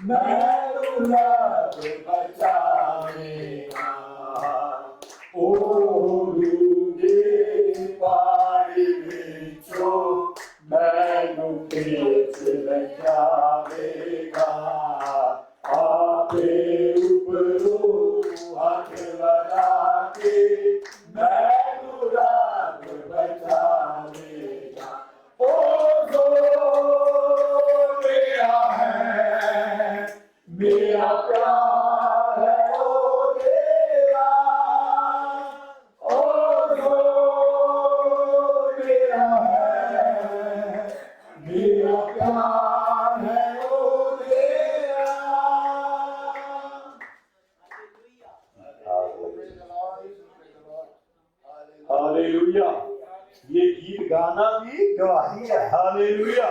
मैनू रब बचावेगा ओ रूगे पानी विचों मैनू खींच बचावेगा आपे उपरो हाथ लगा के मैनू रब बचावेगा ओ जो मेरा है मेरा प्यार है ओ मेरा ओ जो मेरा है मेरा प्यार है ओ मेरा Praise the Lord. Praise the Lord. Hallelujah. Hallelujah. ये गीत गाना भी गवाही है। हालेलुया।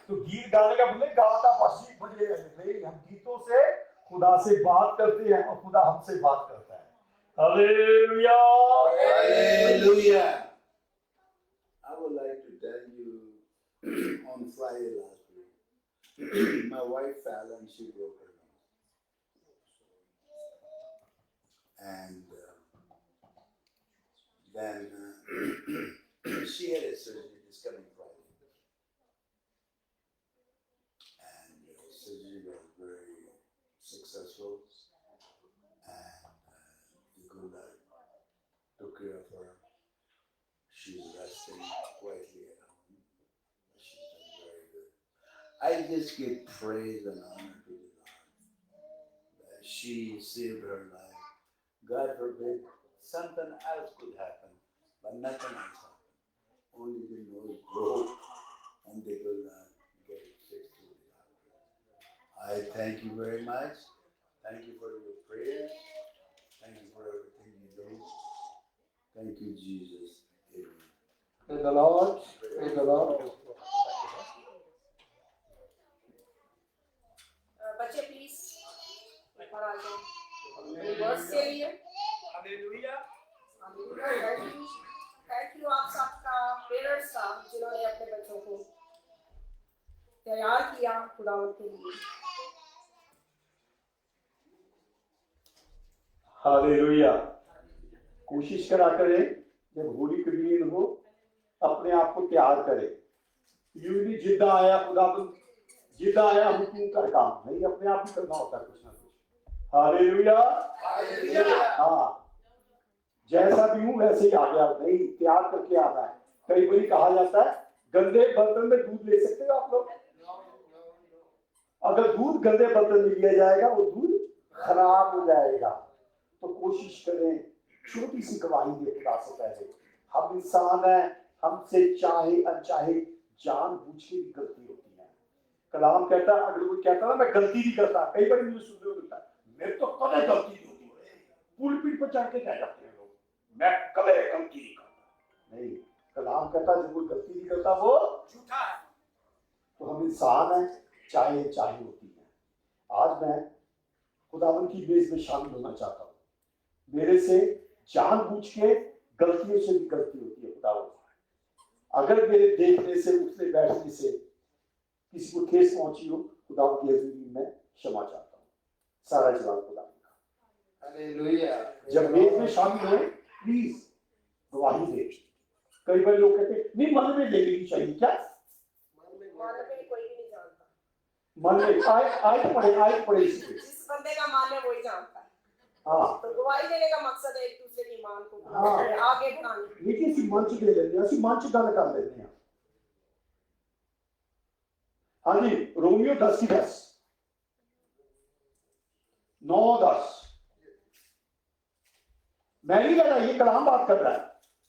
तो गीत गाने का मतलब गाता पसी बजे नहीं, हम गीतों से खुदा से बात करते हैं और खुदा हमसे बात करता है। Hallelujah. Hallelujah. I would like to tell you on Friday last week, my wife fell and she broke her nose. And then she had a surgery this coming Friday. And the surgery was very successful. And the good Lord took care of her. She's resting quietly at home. She's done very good. I just give praise and honor to the Lord that she saved her life. God forbid something else could happen, but nothing else happened. Only the nose broke and they will not get it fixed to the doctor. I thank you very much. Thank you for your prayers. Thank you for everything you do. Thank you, Jesus. Amen. Praise the Lord. Praise the Lord. बच्चे please ऊपर आ जाओ words के लिए hallelujah. Thank you आप सबका parents का जिन्होंने अपने बच्चों को तैयार किया खुदावंत के लिए। हालेलुया। कोशिश करा करें जब होली कम्युनियन हो अपने आप को तैयार करें। यूं नहीं जिद्दा आया खुदाबंद जिद्दा आया हुक्म कर काम नहीं, अपने आप ही करना होता है कुछ ना कुछ। हालेलुया। हाँ, जैसा भी हूं वैसे ही आ गया, नहीं तैयार करके आना है। कई बार कहा जाता है गंदे बर्तन में दूध ले सकते हो आप लोग? अगर दूध गंदे बर्तन में लिया जाएगा वो दूध खराब हो जाएगा। तो कोशिश करें छोटी सी गवाही दे खुदा से पहले। हम इंसान हैं, हमसे चाहे अनचाहे जानबूझ के भी गलती होती है। कलाम कहता है अगर कोई कहता है मैं गलती नहीं करता, कई बार मुझे सुनने को मिलता है मेरे तो कभी गलती नहीं होती, पुलपिट पर चढ़ के कह जाते हैं लोग मैं कभी गलती नहीं करता। नहीं, कलाम कहता है जो कोई गलती नहीं करता वो झूठा है। तो हम इंसान हैं, चाहे चाहे होती है। आज मैं खुदावन की बेस में शामिल होना चाहता हूँ। मेरे से जानबूझ के गलतियों से भी गलती होती है खुदावन। अगर मेरे देखने से उठने बैठने से किसी को ठेस पहुंची हो खुदावन की हजूरी में क्षमा चाहता हूँ। सारा जवाब खुदा का। हालेलुया। जब बेस में शामिल हुए प्लीज गवाही दे। कई बार लोग कहते हैं नहीं मन में ले लेनी चाहिए। क्या मन में कोई भी नहीं जानता, मन में आय पड़े इसके। जिस बंदे का मान है वही जानता है। हाँ, तो गवाही देने का मकसद है एक दूसरे की ईमान को हाँ। आगे बढ़ाने। देखिए सी मंच दे लेते हैं, ਅਸੀਂ मंच गल कर लेते हैं। हाँ जी, रोमियो 10:10 9:10। मैं नहीं कह रहा, ये कलाम बात कर रहा है।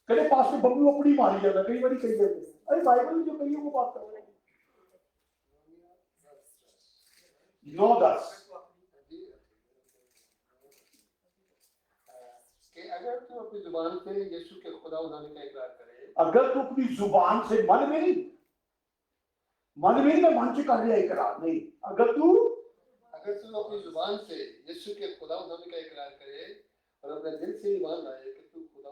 कहते पास में बब्बू अपनी मारी जाता कई बार कही जाते, अरे बाइबल में जो कही है वो बात कर रहे हैं। 9:10 कि अगर तू अपनी जुबान से यीशु के खुदा होने का इकरार करे, अगर तू अपनी जुबान से मन में नहीं मैं मंच कर रहा इकरार नहीं, अगर तू अपनी जुबान से यीशु के खुदा होने का इकरार करे और अपने दिल से ईमान लाए कि तू खुदा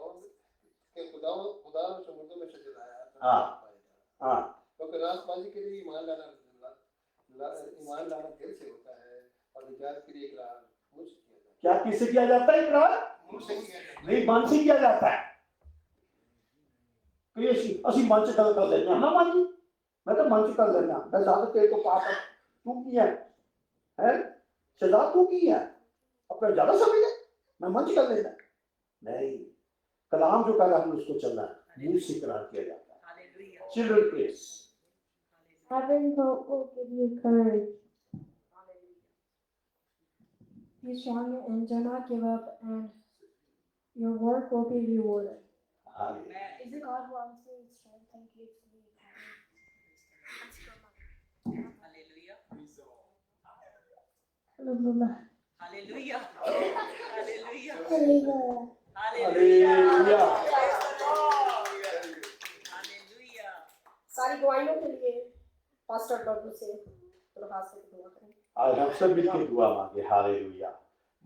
कि खुदा समुद्र में से जलाया हाँ। हाँ क्योंकि रास्तबाजी के लिए ईमान लाना दिल से होता है और निजात के लिए इकरार मुंह से किया जाता क्या किससे किया जाता है इकरार? है। मुंह से किया जाता है। नहीं, मन से किया जाता है कि ਅਸੀਂ ਮਨ ਚ ਗੱਲ ਕਰ ਲੈਂਦੇ ਹਾਂ ਨਾ ਮਾਂ ਜੀ, ਮੈਂ ਤਾਂ ਮਨ ਚ ਕਰ ਲੈਂਦਾ, ਮੈਂ ਦੱਸ ਤੇਰੇ ਤੋਂ ਪਾਪ ਤੂੰ ਕੀ ਹੈ सजा तू की है, अपना ज्यादा समझ है, मैं मन से कर लेना नहीं, कलाम जो कह रहा है उसको चलना है, मुंह से इकरार किया जाता है। Children please, Having hope will give you courage. Be strong and do not give up, and your work will be rewarded. Is it God who answers strength and gives me power? Hallelujah. Hallelujah. Hallelujah. Hallelujah. Hallelujah. Hallelujah. Hallelujah. सारी दुआइयों के लिए pastor doctor से दरखास्त से दुआ करें। आज हम सब मिलकर दुआ मांगे। हालेलुया।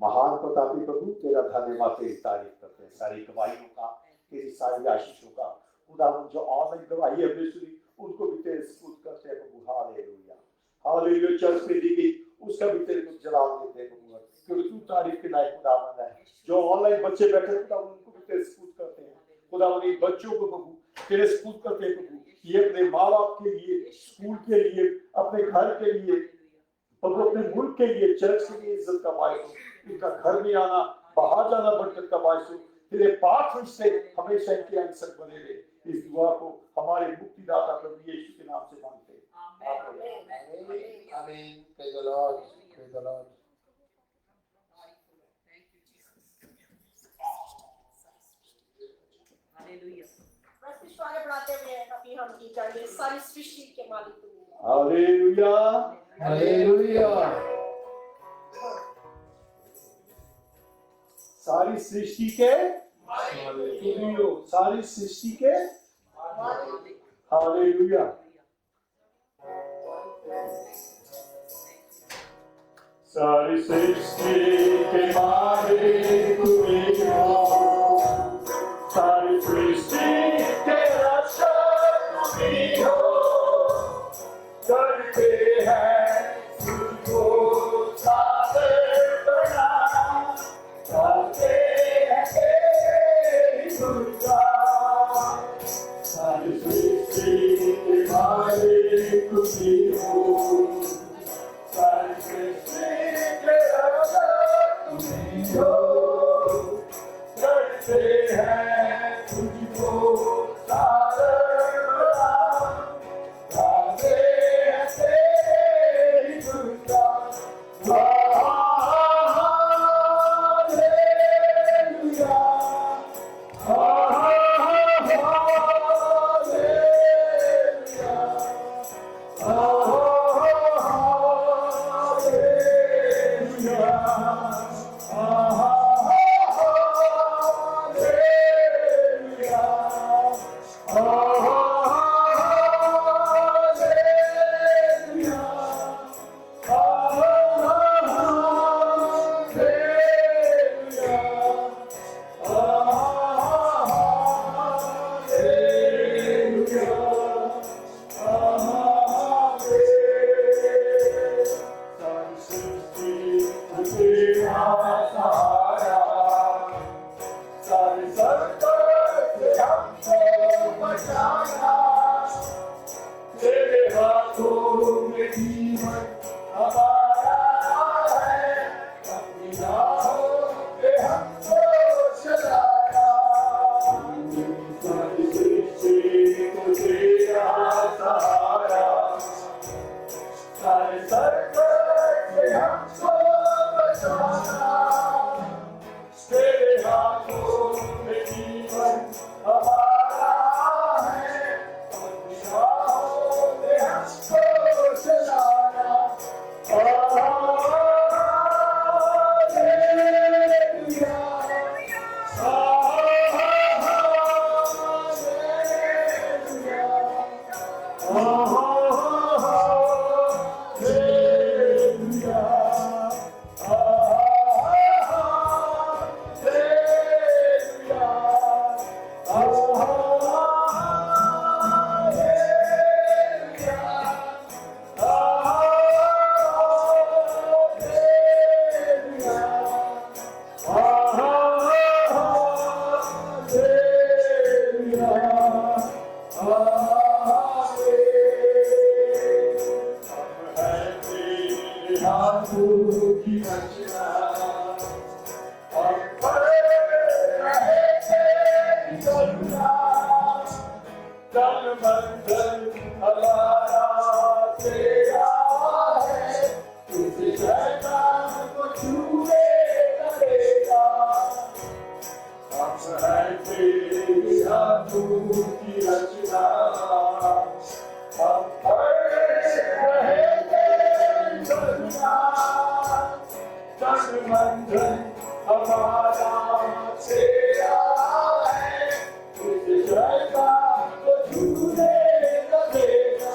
महान प्रतापी प्रभु तेरा धन्यवाद, तेरी तारीफ करते हैं सारी गवाहियों का, तेरी सारी आशीषों का। खुदा जो ऑनलाइन गवाही हमने सुनी उनको भी तेरे सपूत करते हैं प्रभु। हालेलुया। हालेलुया। चर्च में दी गई उसका भी तेरे को जलाल देते हैं प्रभु, क्योंकि तू तारीफ के लायक खुदावंद है। जो ऑनलाइन बच्चे बैठे खुदा उनको भी तेरे सपूत करते हैं खुदा, उन्हीं बच्चों को प्रभु तेरे सपूत करते हैं प्रभु। ये अपने माँ बाप के लिए, स्कूल के लिए, अपने घर के लिए प्रभु, अपने मुल्क के लिए, चर्च के लिए इज्जत का बायस हो, इनका घर में आना बाहर जाना बरकत का बायस हो। तेरे पाक से हमेशा इनके अंसर बने रहे। इस दुआ को हमारे मुक्तिदाता प्रभु यीशु के नाम से मांगते हैं। आमीन। Praise the Lord. Praise the Lord. Hallelujah. मस्तिष्क आगे बढ़ाते हुए अभी हम गीत गाएंगे, सारी सृष्टि के मालिक तू। हालेलुया। Hallelujah. सारी सृष्टि के सारी सृष्टि के हालेलुया। सारी सृष्टि के मालिक तू ही हो, सारी सृष्टि के रक्षक तू ही हो। करते हैं तुझको सादर प्रणाम, करते हैं तेरी दुर्गा। सारी सृष्टि के मालिक तू ही हो, सारी सृष्टि के रक्षक तू ही हो। करते हैं तुझको सादर प्रणाम, करते हैं तेरी दुर्गा। तेरी अनूठी रचना हम पढ़ रहे तेरी करुणा तन मन धन हमारा तेरा है तुझे जयका तो झूले न देगा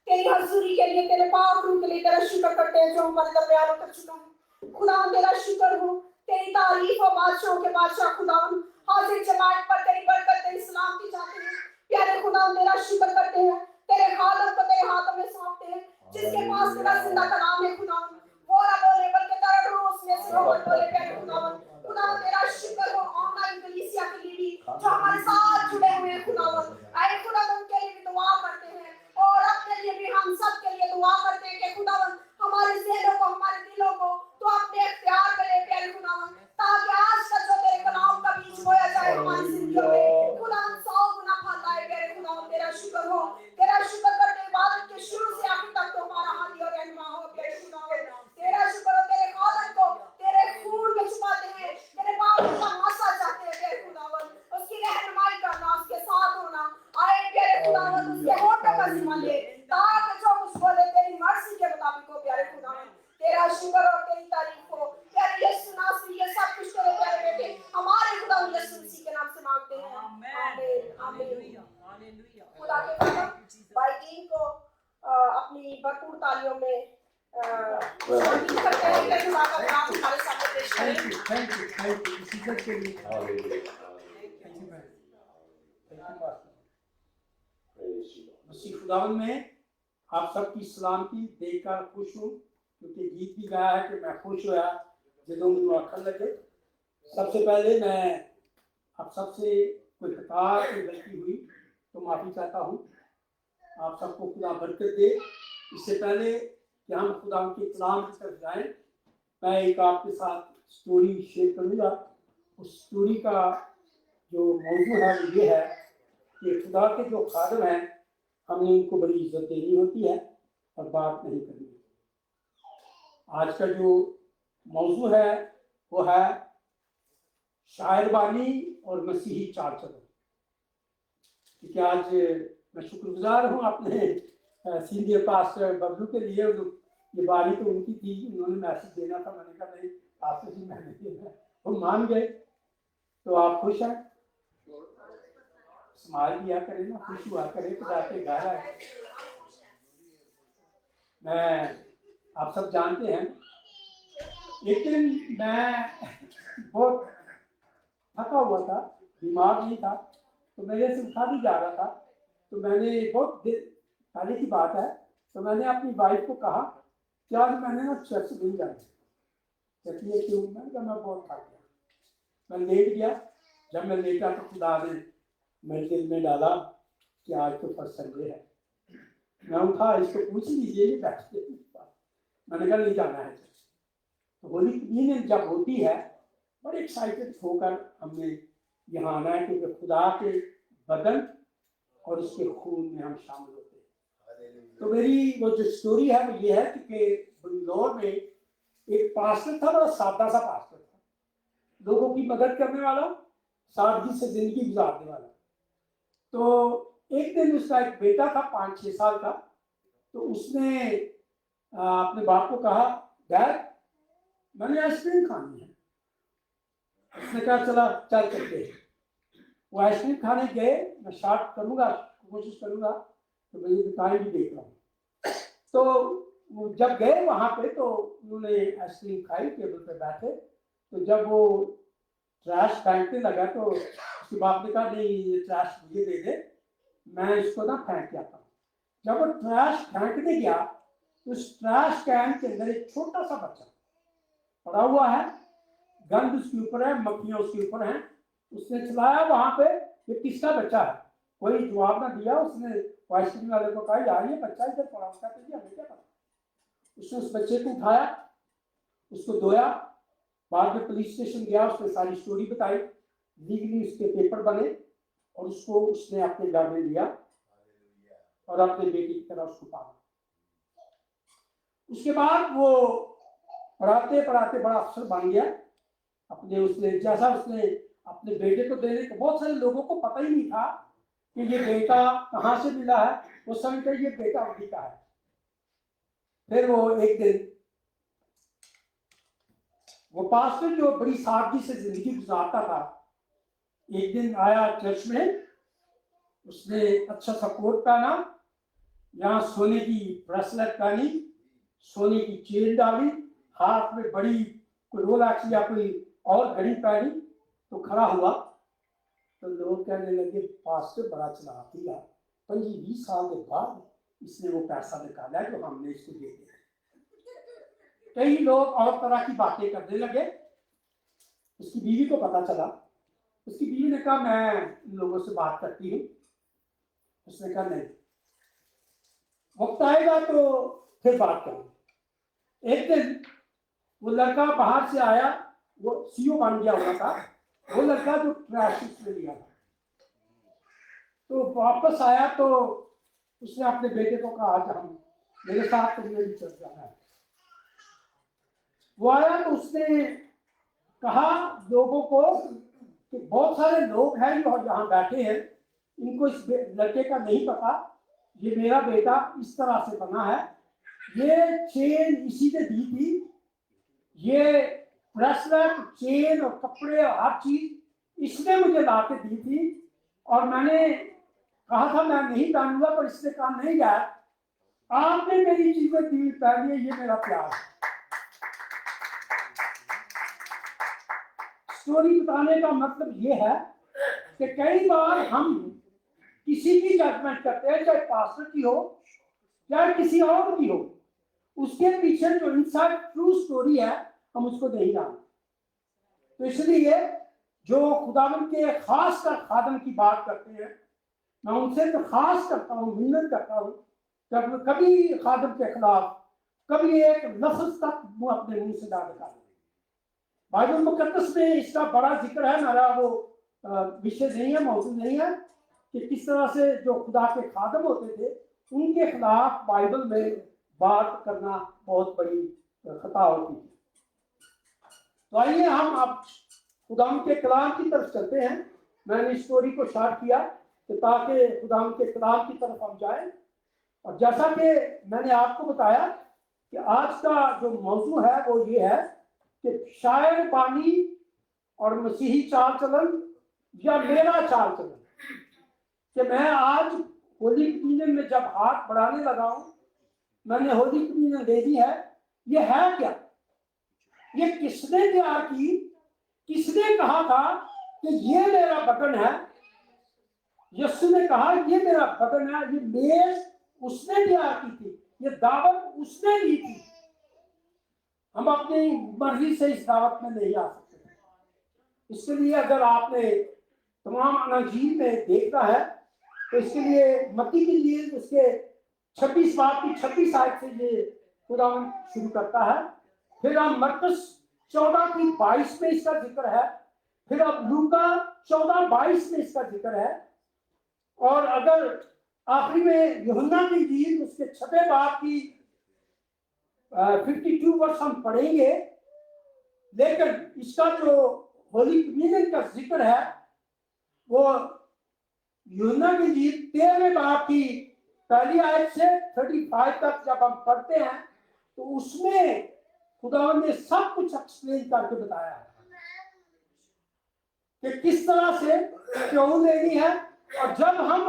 तेरी हजूरी के लिए, तेरे पाक रूह के लिए तेरा शुक्र करते हैं जो हमारे दरमियान उतर चुका है। खुदा तेरा शुक्र हो, तेरी तारीफ हो बादशाहों के बादशाह खुदा। हाजिर जमात पर तेरी बरकत तेरी सलामती चाहते हैं। प्यारे खुदा तेरा शुक्र करते हैं, तेरे हालत को तेरे हाथों में सौंपते हैं। जिसके पास तेरा जिंदा कलाम है खुदा, वो ना बोले बल्कि तेरा रूह उसमें से रोहत बोले। प्यारे खुदा तेरा शुक्र हो ऑनलाइन कलीसिया के लिए भी जो हमारे साथ जुड़े हुए हैं खुदा। आए खुदा उनके लिए भी दुआ करते हैं और अपने लिए भी हम सब के लिए दुआ करते हैं कि खुदावन हमारे ज़हनों को, हमारे दिलों को तो अपने इख्तियार में ले प्यारे खुदावन, ताकि आज का जो तेरे कलाम का बीज बोया जाए हमारी जिंदगियों में खुदावन 100 गुना फल लाए। प्यारे खुदावन तेरा शुक्र हो, तेरा शुक्र करते इबादत के शुरू से आखिर तक तो हमारा हादी और रहनुमा हो। प्यारे शुक्र और तेरी तारीफ हो। प्यारे यीशु नासरी, ये सब कुछ तेरे प्यारे बेटे हमारे खुदा यीशु मसीह के नाम से मांगते हैं, आमीन आमीन। खुदा के खुदा भाई दीन को अपनी भरपूर तालियों में शामिल करते हैं कि खुदा का नाम हमारे सामने पेश करें। थैंक यू इस इज्जत के लिए। Hallelujah. मसीह खुदावन में आप सबकी सलामती देखकर खुश हूँ, क्योंकि गीत भी गाया है कि मैं खुश हुआ जदों मैनू आखन लगे। सबसे पहले मैं आप सबसे कोई खता कोई गलती हुई तो माफ़ी चाहता हूँ। आप सबको खुदा बरकत दे। इससे पहले कि हम खुदा के कलाम की तरफ जाएं, मैं एक आपके साथ स्टोरी शेयर करूँगा। उस स्टोरी का जो मौजूद है वो ये है कि खुदा के जो खादम हैं हमने उनको बड़ी इज्जत देनी होती है और बात नहीं करनी। आज का जो मौजू है वो है शायरबानी और मसीही चाल चलन। क्योंकि आज मैं शुक्रगुजार हूँ अपने सीनियर पास्टर बबलू के लिए। ये बारी तो उनकी थी, उन्होंने मैसेज देना था, मैंने कहा नहीं पास्टर जी मैंने देना, वो मान गए। तो आप खुश हैं? स्माइल दिया करें ना, खुश हुआ करें तो जाके गा रहा है। मैं आप सब जानते हैं, एक दिन मैं बहुत थका हुआ था, बीमार नहीं था, तो मेरे से उठा नहीं जा रहा था। तो मैंने बहुत पहले की बात है, तो मैंने अपनी वाइफ को कहा कि आज मैंने ना चर्च नहीं जाना। कहती है क्यों? मैंने कहा मैं बहुत थक गया। मैं लेट गया। जब मैं लेटा तो खुदा ने मेरे दिल में डाला कि आज तो फर्स्ट संडे है। मैं उठा, इसको पूछ लीजिए ये बैठते। मैंने कहा नहीं जाना है। तो होली कम्युनियन जब होती है बड़े एक्साइटेड होकर हमने यहाँ आना है, क्योंकि खुदा के बदन और उसके खून में हम शामिल होते हैं। तो मेरी वो जो स्टोरी है वो ये है कि बंगलौर में एक पास्टर था, बड़ा सादा सा पास्टर था, लोगों की मदद करने वाला, सादगी से जिंदगी गुजारने वाला। तो एक दिन उसका एक बेटा था 5-6 साल का। तो उसने अपने बाप को कहा डैड मैंने आइसक्रीम खानी है। उसने कहा चला चल चलते हैं। वो आइसक्रीम खाने गए। मैं शॉर्ट करूँगा, कोशिश करूँगा तो मैं ये टाइम भी देख रहा हूँ। तो वो जब गए वहाँ पे तो उन्होंने आइसक्रीम खाई, टेबल पे बैठे। तो जब वो ट्रैश फेंकने लगा तो उसके बाप ने कहा नहीं ये ट्रैश मुझे दे दे, मैं इसको ना फेंक के आता हूँ। जब वो ट्रैश फेंकने गया तो उस ट्रैश कैन के अंदर एक छोटा सा बच्चा पड़ा हुआ है, गंद उसके ऊपर है, मक्खियाँ उसके ऊपर हैं। उसने चलाया वहाँ पे ये किसका बच्चा है, कोई जवाब ना दिया। उसने आइसक्रीम वाले को कहा यार ये बच्चा इधर पड़ा, उसका हमें क्या पता। उसने उस बच्चे को उठाया, उसको धोया, बाद में पुलिस स्टेशन गया, उसने सारी स्टोरी बताई, लीगली उसके पेपर बने और उसको उसने अपने घर में लिया और अपने बेटी की तरह उसको पाला। उसके बाद वो पढ़ाते पढ़ाते बड़ा अफसर बन गया। अपने उसने जैसा उसने अपने बेटे को देने को, बहुत सारे लोगों को पता ही नहीं था कि ये बेटा कहाँ से मिला है, वो समझते ये बेटा उन्हीं का है। फिर वो एक दिन वो पास्टर जो बड़ी सादगी से जिंदगी गुजारता था, एक दिन आया चर्च में। उसने अच्छा सा कोट पहना, यहाँ सोने की ब्रेसलेट पहनी, सोने की चेन डाली, हाथ में बड़ी कोई रोलेक्स या कोई और घड़ी पहनी। तो खड़ा हुआ तो लोग कहने लगे पास्टर बड़ा चलाकी है, 25-20 साल के बाद इसने वो पैसा निकाला जो हमने इसको दे दिया। कई लोग और तरह की बातें करने लगे। उसकी बीवी को पता चला। उसकी बीवी ने कहा मैं इन लोगों से बात करती हूँ। उसने कहा नहीं, वक्त आएगा तो फिर बात करेंगे। एक दिन वो लड़का बाहर से आया, वो सीओ बन गया हुआ था, वो लड़का जो ट्रैश में लिया था। तो वापस आया तो उसने अपने बेटे को कहा आज हम मेरे साथ तुमने भी चल जाना है। वो आया तो उसने कहा लोगों को कि बहुत सारे लोग हैं जो यहाँ बैठे हैं, इनको इस लड़के का नहीं पता, ये मेरा बेटा इस तरह से बना है, ये चेन इसी ने दी थी, ये ब्रेसलेट, चेन और कपड़े और हर चीज इसने मुझे ला के दी थी और मैंने कहा था मैं नहीं पहनूंगा, पर इसने कहा नहीं यार आपने मेरी चीजें दी, पहनिए, ये मेरा प्यार है। स्टोरी बताने का मतलब ये है कि कई बार हम किसी की जजमेंट करते हैं, चाहे पास्टर की हो चाहे किसी और की हो, उसके पीछे जो इनसाइड ट्रू स्टोरी है हम उसको नहीं जानते। तो इसलिए जो खुदावन के खास कर खादम की बात करते हैं, मैं उनसे तो खास करता हूँ, मिन्नत करता हूँ, जब कभी खादम के खिलाफ कभी एक लफ्ज तक वो अपने मुंह से ना निकाले। बाइबल मुकद्दस में इसका बड़ा जिक्र है, मेरा वो विषय नहीं है, मौजूद नहीं है कि किस तरह से जो खुदा के खादम होते थे उनके खिलाफ बाइबल में बात करना बहुत बड़ी खता होती है। तो आइए हम अब खुदाम के कलाम की तरफ चलते हैं। मैंने इस स्टोरी को शार्ट किया कि ताकि खुदाम के कलाम की तरफ हम जाएं। और जैसा कि मैंने आपको बताया कि आज का जो मौजू है वो ये है कि शायर बानी और मसीही चाल चलन या मेरा चाल चलन, कि मैं आज होली कम्युनियन में जब हाथ बढ़ाने लगा हूं, मैंने होली कम्युनियन दे दी है, ये है क्या, ये किसने तैयार की, किसने कहा था कि ये मेरा बटन है। यीशु ने कहा ये मेरा बटन है, ये मेज उसने तैयार की थी, ये दावत उसने दी थी। हम अपनी मर्जी से इस दावत में नहीं आ सकते। इसके लिए अगर आपने तमाम अनाजील में देखा है तो इसके लिए मत्ती की इंजील उसके 26 बाब की 26 आयत से ये खुदावन शुरू करता है। फिर हम मरकुस 14 की 22 में इसका जिक्र है, फिर अब लूका 14:22 में इसका जिक्र है, और अगर आखिरी में यूहन्ना की इंजील उसके 6 बाब की 52 वर्ष हम पढ़ेंगे। लेकिन इसका जो होली कम्युनियन का जिक्र है वो यूहन्ना की इंजील 13 बाब की पहली आयत से 35 तक जब हम पढ़ते हैं तो उसमें खुदावन ने सब कुछ एक्सप्लेन करके बताया है कि किस तरह से क्यों लेनी है। और जब हम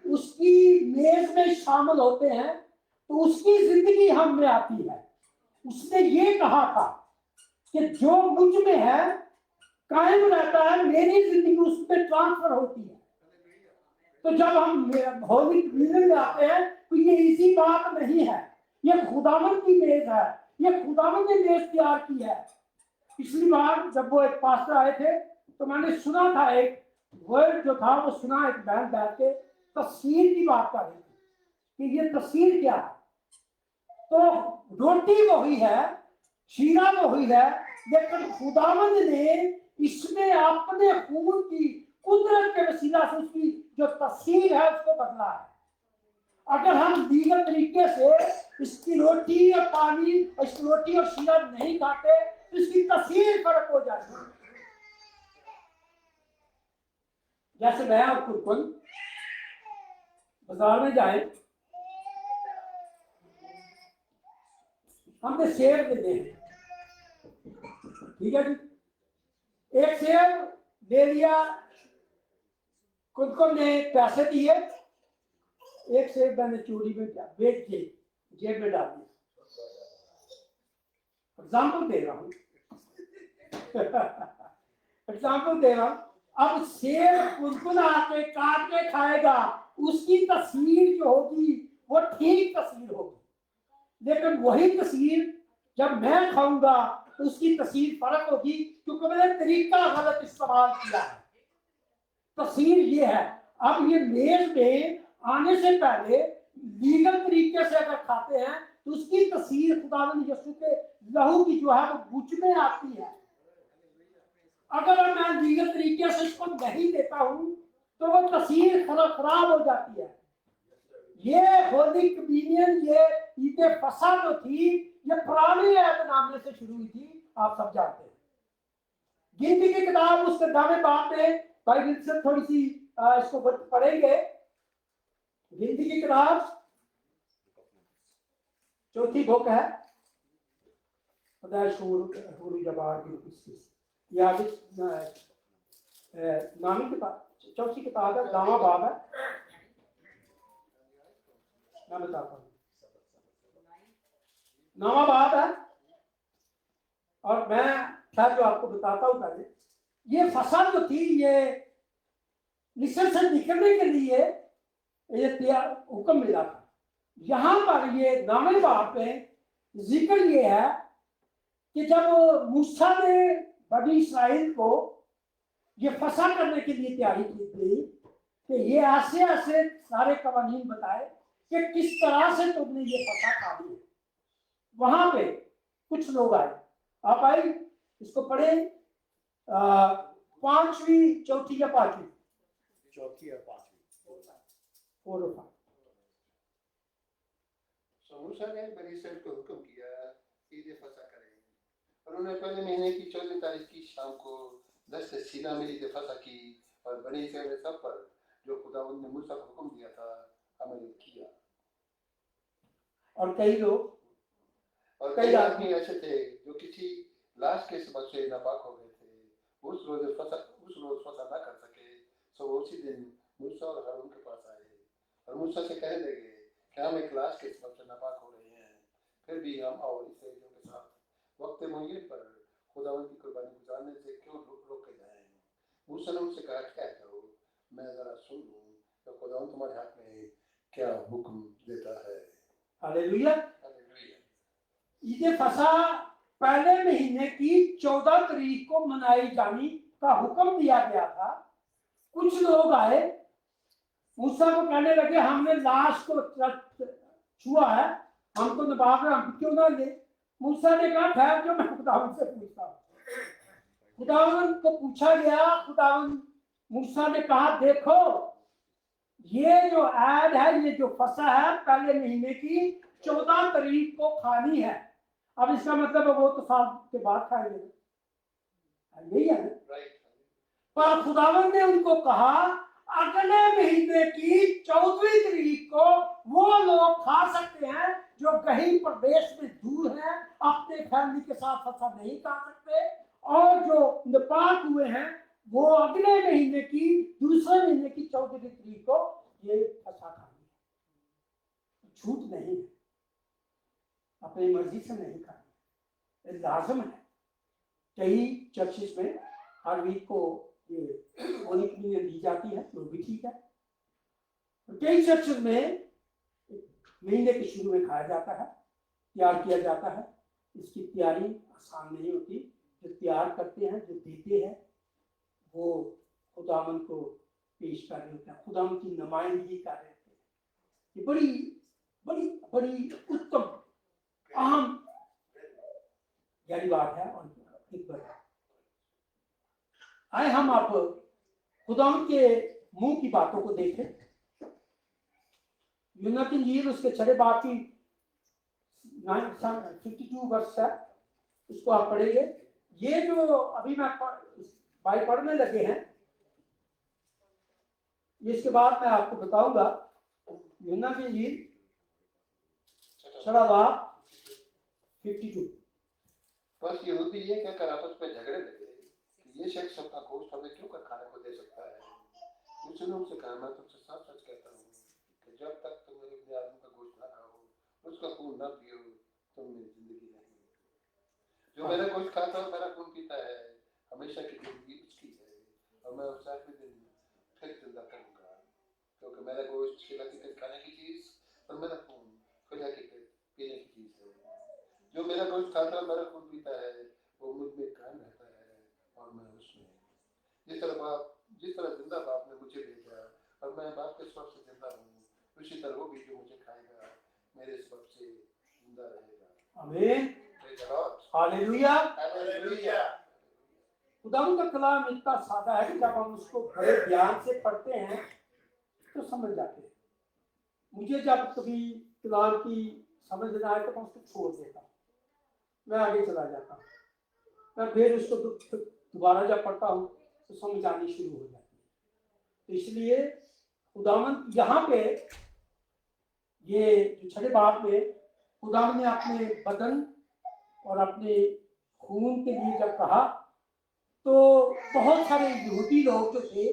उसकी मेज में शामिल होते हैं तो उसकी जिंदगी हम में आती है। उसने ये कहा था कि जो मुझ में है कायम रहता है, मेरी जिंदगी उस पर ट्रांसफर होती है। तो जब हम होली कम्युनियन में आते हैं तो ये इसी बात नहीं है, ये खुदावन की मेज है, ये खुदावन ने मेज तैयार की है। पिछली बार जब वो एक पास्टर आए थे तो मैंने सुना था, एक वर्ड जो था वो सुना, एक बहन बैठ के तस्वीर की बात कर रही थी कि ये तस्वीर क्या है। तो रोटी वही है, शीरा वही है, लेकिन खुदावंद ने इसमें अपने खून की कुदरत के वसीला से उसकी जो तस्वीर है उसको बदला है। अगर हम लीगल तरीके से इसकी रोटी और पानी, इसकी रोटी और शीरा नहीं खाते तो इसकी तस्वीर फर्क हो जाती है। जैसे मैं और कुरकुल बाजार में जाए, हमने सेब लेने हैं, ठीक है जी, एक सेब ले लिया, कुरकुल ने पैसे दिए, एक सेब मैंने चोरी में क्या बेच के जेब में डाल दिया। एग्जाम्पल दे रहा हूं एग्जाम्पल दे रहा हूं। अब सेब कुरकुल आके काट के खाएगा, उसकी तस्वीर जो होगी वो ठीक तस्वीर होगी, लेकिन वही तस्वीर जब मैं खाऊंगा तो उसकी तस्वीर फर्क होगी, क्योंकि मैंने तरीका गलत इस्तेमाल किया है। तस्वीर ये है। अब ये मेज में आने से पहले लीगल तरीके से अगर खाते हैं तो उसकी तस्वीर खुदावंद यीशु के लहू की जो है वो बुच में आती है। अगर मैं लीगल तरीके से इसको नहीं देता हूं तो वो तस्वीर खराब हो जाती है। ये होली कम्युनियन, ये ईद फसह जो थी, ये पुराने ऐतनामे से शुरू हुई थी, आप सब जानते हैं। गिनती की किताब उसके 10वें बाब में भाई से थोड़ी सी इसको पढ़ेंगे। गिनती की किताब 4थी बुक है, खुदा शूर जबार की किस या नामी किताब चौथी किताब है, 9वां बाब है। मैं बताता हूँ, 9वां बाब है। और मैं खैर जो आपको बताता हूँ पहले, ये फसल जो थी ये मिस्र से निकलने के लिए ये हुक्म मिला था। यहाँ पर ये 9वें बाब में जिक्र ये है कि जब मूसा ने बनी इस्राइल को ये फसा करने के लिए तैयारी की थी कि ये ऐसे ऐसे सारे कवानीन बताए कि किस तरह से तुमने ये फसा खा ली। वहां पे कुछ लोग आए, आप आई इसको पढ़े 5वीं, चौथी या 5वीं, चौथी और 5वीं, 4 और 5। मूसा ने बनी इस्राइल को हुक्म किया कि ये फसा करें, और उन्होंने पहले महीने की 14 तारीख की शाम को 10 सीना में ये फसा की, और बनी इस्राइल ने सब पर जो खुदावंद ने मूसा को हुक्म दिया था अमल किया। और कई लोग, और कई आदमी ऐसे थे जो किसी लाश के सबब से नापाक हो गए थे, उस रोज फसा ना कर सके, सो उसी दिन मूसा और हारून के पास आए और मूसा से कहने लगे कि हम एक लाश के सबब से नापाक हो रहे हैं, फिर भी हम और इसराइलियों के साथ वक्त मुय्यन पर खुदावंद की कुर्बानी गुजारने से क्यों रोके जाएं। मूसा ने उनसे कहा, क्या करो, मैं जरा सुन लूं तो खुदावंद तुम्हारे हाथ में क्या हुक्म देता है। हालेलुया। हालेलुया। ईद फसा पहले महीने की 14 तारीख को मनाई जाने का हुक्म दिया गया था। कुछ लोग आए, मूसा को कहने लगे हमने लाश को छुआ है, हमको नबाब है, हम क्यों ना ले। मूसा ने कहा ठहर जो मैं खुदावंद से पूछता हूँ। खुदावंद को पूछा गया, खुदावंद मूसा ने कहा देखो ये जो ऐड है, ये जो फसा है पहले महीने की 14 तारीख को खानी है। अब इसका मतलब वो तो साल के बाद खाएंगे, यही है ना। पर खुदावंद ने उनको कहा अगले महीने की 14वीं तारीख को वो लोग खा सकते हैं जो कहीं प्रदेश में दूर हैं, अपने फैमिली के साथ फसा नहीं खा सकते, और जो नापाक हुए हैं वो अगले महीने की दूसरे महीने की 14वीं तारीख को ये फसा खाएंगे। छूट नहीं है, अपनी मर्जी से नहीं खाएंगे, लाजम है। कई चर्चिस में हर वीक को ये होने के लिए दी जाती है, तो भी ठीक है। कई चर्चेस में महीने के शुरू में खाया जाता है, तैयार किया जाता है। इसकी तैयारी आसान नहीं होती। जो तैयार करते हैं, जो देते हैं, वो खुदावंद को पेश कर रहे होते हैं, खुदावंद की नुमाइंदगी कर रहे होते हैं। ये बड़ी बड़ी बड़ी उत्तम अहम गहरी बात है। और एक बार आए हम आप खुदावंद के मुंह की बातों को देखें। यूहन्ना की इंजील उसके 6 बाब की 52 वर्ष है, उसको आप पढ़ेंगे। ये जो अभी मैं भाई पढ़ने लगे हैं, इसके बाद मैं आपको बताऊंगा। यूहन्ना की इंजील 6 बाब 52। बस यहूदी ये कहकर आपस में झगड़े लगे कि ये शख्स अपना गोश्त हमें क्यों कर खाने को दे सकता है। उसने उनसे कहा मैं तुमसे साफ सच कहता हूँ कि जब तक तुम मेरे अपने आदमी का गोश्त ना खाओ, उसका खून ना पियो, तुम मेरी जिंदगी नहीं। जो मेरा गोश्त खाता है मेरा खून पीता है, हमेशा की जिंदगी उसकी है, और मैं उसे आखिरी दिन फिर जिंदा करूंगा, क्योंकि मेरा गोश्त खिला के खाने की चीज और मेरा खून खिला के पीने की चीज है। जो मेरा गोश्त खाता है मेरा खून पीता है, वो मुझ में कायम रहता है और मैं उसमें। जिस तरह जिंदा बाप ने मुझे भेजा और मैं बाप के सबब से जिंदा हूँ, उसी तरह वो भी जो मुझे खाएगा मेरे सबब से जिंदा रहेगा। आमीन, हालेलुया, हालेलुया। खुदावंद का कलाम इतना सादा है कि जब हम उसको बड़े ध्यान से पढ़ते हैं तो समझ जाते हैं। मुझे जब कभी कलाम की समझ ना आए तो मैं उसको छोड़ देता हूँ, मैं आगे चला जाता हूँ। मैं फिर उसको दोबारा जब पढ़ता हूँ तो समझ आनी शुरू हो जाती है। तो इसलिए खुदावंद यहाँ पे ये जो 6 बाब में खुदावंद ने अपने बदन और अपने खून के लिए जब कहा तो बहुत सारे यहूदी लोग जो थे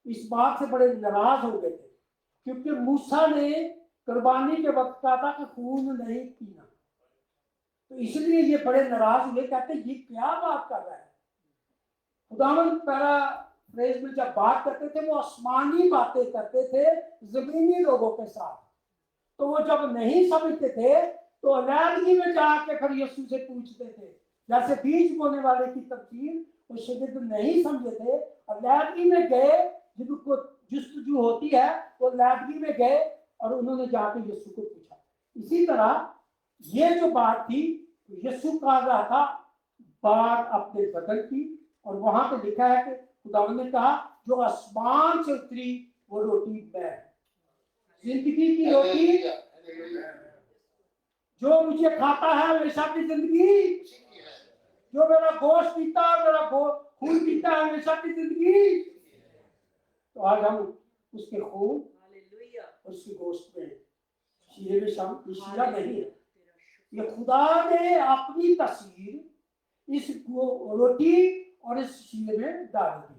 इस बात से बड़े नाराज हो गए थे, क्योंकि मूसा ने कुर्बानी के वक्त कहा था कि खून नहीं पीना। तो इसलिए ये बड़े नाराज हुए, कहते ये क्या बात कर रहा है। खुदावंद पहला फ्रेज में जब बात करते थे वो आसमानी बातें करते थे जमीनी लोगों के साथ, तो वो जब नहीं समझते थे तो अलैदगी में जाके फिर यीशु से पूछते थे। जैसे बीज बोने वाले की तफसीर वो शागिर्द नहीं समझे थे, अलैदगी में गए, जिनको जुस्तजू होती है वो अलैदगी में गए और उन्होंने जाके यीशु को पूछा। इसी तरह ये जो बात थी यीशु कर रहा था बात अपने बदन की, और वहां पे लिखा है कि खुदावंद ने कहा जो आसमान से उतरी वो रोटी मैं, जिंदगी की रोटी जो मुझे खाता है हमेशा की जिंदगी, जो मेरा गोश्त पीता है मेरा खून पीता है हमेशा की जिंदगी। तो आज हम उसके खून और उसके गोश्त में शीरे में शीरा नहीं है, ये खुदा ने अपनी तस्वीर इस रोटी और इस शीरे में डाल दी।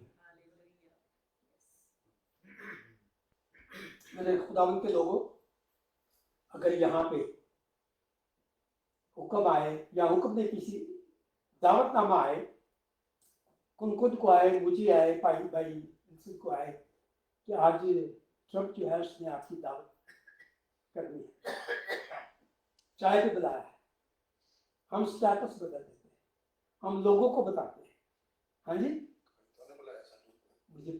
मेरे खुदावंद के लोगों, अगर यहाँ पे हुक्म आए या हुक्म ने किसी दावतनामा आए, कुन को आए, मुझे आए, भाई भाई को आए कि आज ट्रम्प जो है उसने आपकी दावत करनी है, चाय पे बुलाया है, हम स्टेटस बदल देते हैं, हम लोगों को बताते हैं। हाँ जी, मुझे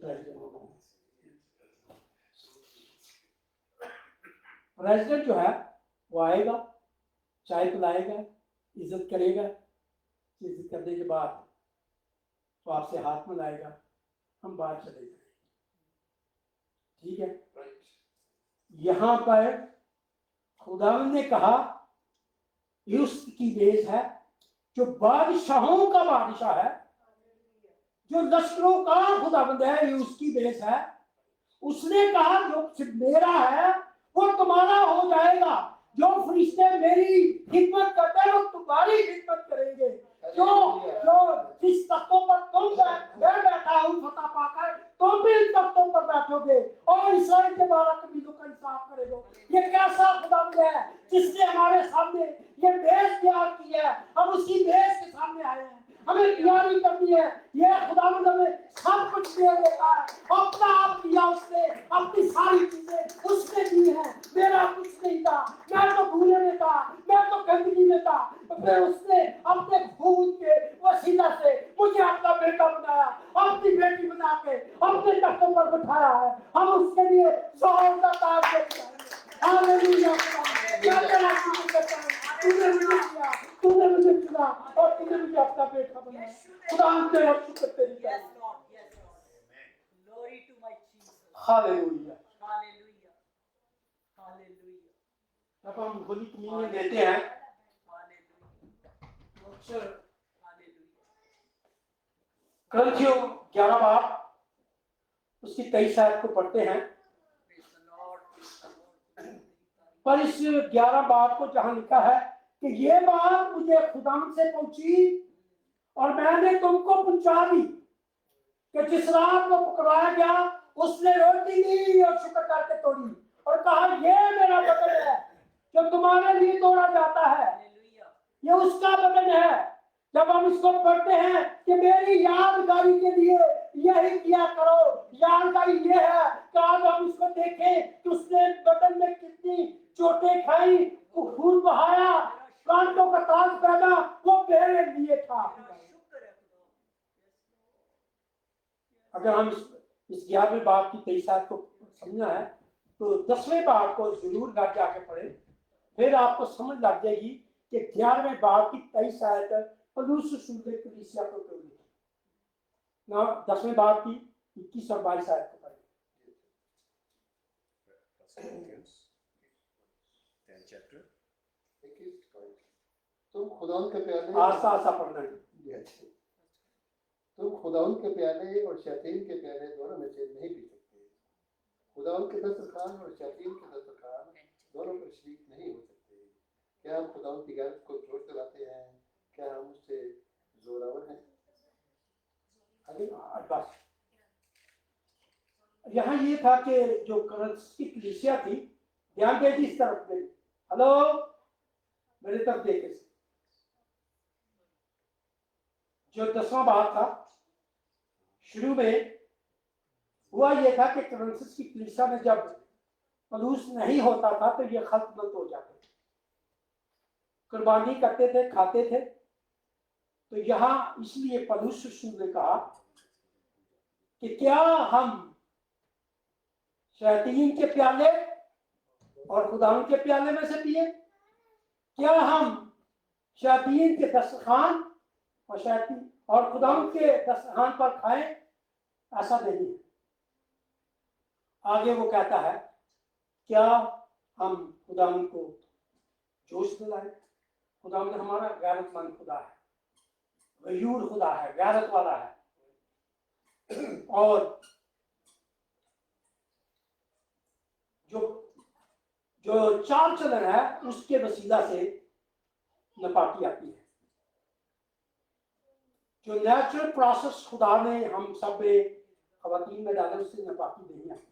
प्रेसिडेंट जो है वो आएगा, चाय पिलाएगा, इज्जत करेगा, इज्जत करने के बाद तो आपसे हाथ मिलाएगा, हम बाहर चले जाएंगे। ठीक है, यहाँ पर खुदावंद ने कहा यूसुफ की बेस है जो बादशाहों का बादशाह है, जो लश्करों का खुदावंद है, यूसुफ की बेस है। उसने कहा जो मेरा है वो तुम्हारा हो जाएगा, जो फरिश्ते मेरी खिदमत करते हैं वो तुम्हारी खिदमत करेंगे, जो जिस तख्तों पर तुम बैठा हूं फतह पाकर तुम भी इन तख्तों पर बैठोगे और इस्राएल के 12 कबीलों का इंसाफ करोगे। ये कैसा खुदावंद है जिसने हमारे सामने ये बेस तैयार की है, हम उसी बेस के सामने आए हैं, हमें तैयारी करनी है। ये खुदावंद हमें सब कुछ दे देता है, अपना आप दिया उसने, अपनी सारी चीजें उसने दी है, मेरा कुछ नहीं था, मैं तो भूले में था, मैं तो गंदगी में था, फिर उसने अपने खून के वसीला से मुझे अपना बेटा बनाया, अपनी बेटी बना के अपने तख्तों पर बिठाया है। हम उसके लिए जोर का ताज देते हैं। हालेलुया, मैं तेरा शुक्र करता हूं, तूने मुझे दिया, तूने मुझे चुना और तूने मुझे अपना बेटा बनाया। खुदा हम तेरा शुक्र तेरी करें। हालेलुया, जब हम होली कम्युनियन देते हैं तो अक्सर ग्रंथियों 11 बाब उसकी 23 आयत को पढ़ते हैं, पर इस 11 बाब को जहां लिखा है कि ये बात मुझे खुदावंद से पहुंची और मैंने तुमको पहुंचा दी कि जिस रात को पकड़ाया गया उसने रोटी ली और शुक्र करके तोड़ी और कहा ये मेरा बदन है जो तुम्हारे लिए तोड़ा जाता है, ये उसका बदन है। जब हम इसको पढ़ते हैं कि मेरी यादगारी के लिए यही किया करो, यादगारी ये है कि आज हम इसको देखें कि उसने बदन में कितनी चोटें खाई, खून बहाया, कांटों का ताज पहना, वो मेरे लिए था। अगर हम इस 11वें बाब की 23 आयत को समझना है तो 10वें बाब को जरूर घर जाके पढ़ें, फिर आपको समझ लग जाएगी कि 11वें बाब की 23 आयत पौलुस रसूल ने कलीसिया को क्यों लिखी ना। 10वें बाब की 21 और 22 आयत को पढ़ें। तुम खुदावंद के प्याले आस्ता आस्ता पढ़ना है। तुम खुदावंद के प्याले और शैतान के प्याले दोनों में से नहीं पी सकते। खुदावंद के दस्तरखान और शैतान के दस्तरखान दोनों पर शरीक नहीं हो सकते। क्या आप खुदावंद की गैरत को जोर चलाते हैं? बस यहाँ ये था कि जो करंस की कलीसिया थी, ध्यान दे इस तरफ में, हेलो मेरी तरफ देखे, जो 10वां बात था शुरू में हुआ ये था कि करंस की कलीसिया में जब पलूस नहीं होता था तो ये खत्म हो जाते थे, कुर्बानी करते थे, खाते थे। तो यहाँ इसलिए पलूस ने कहा कि क्या हम शैतान के प्याले और खुदावन के प्याले में से पिए, क्या हम शैतान के दस्तरखान और शैतान और खुदावन के दस्तरखान पर खाएं? ऐसा नहीं है। आगे वो कहता है क्या हम खुदावन को जोश दिलाएं? खुदावन हमारा गैरतमंद खुदा है, गयूर खुदा है, गैरत वाला है, और जो जो चाल चलन है उसके वसीला से नापाकी आती है। जो नेचुरल प्रोसेस खुदा ने हम सब खवातीन में डाले उससे नापाकी नहीं आती।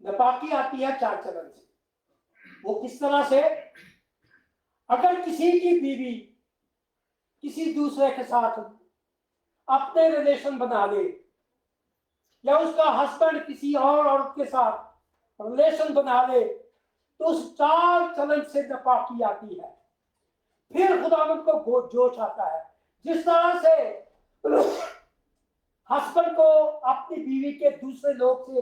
नापाकी आती है चाल चलन से। वो किस तरह से? अगर किसी की बीवी किसी दूसरे के साथ अपने रिलेशन बना ले, या उसका हस्बैंड किसी और औरत के साथ रिलेशन बना ले, तो उस चाल चलन से नापाकी आती है। फिर खुदावंद को जोश आता है। जिस तरह से हस्बैंड को अपनी बीवी के दूसरे लोग से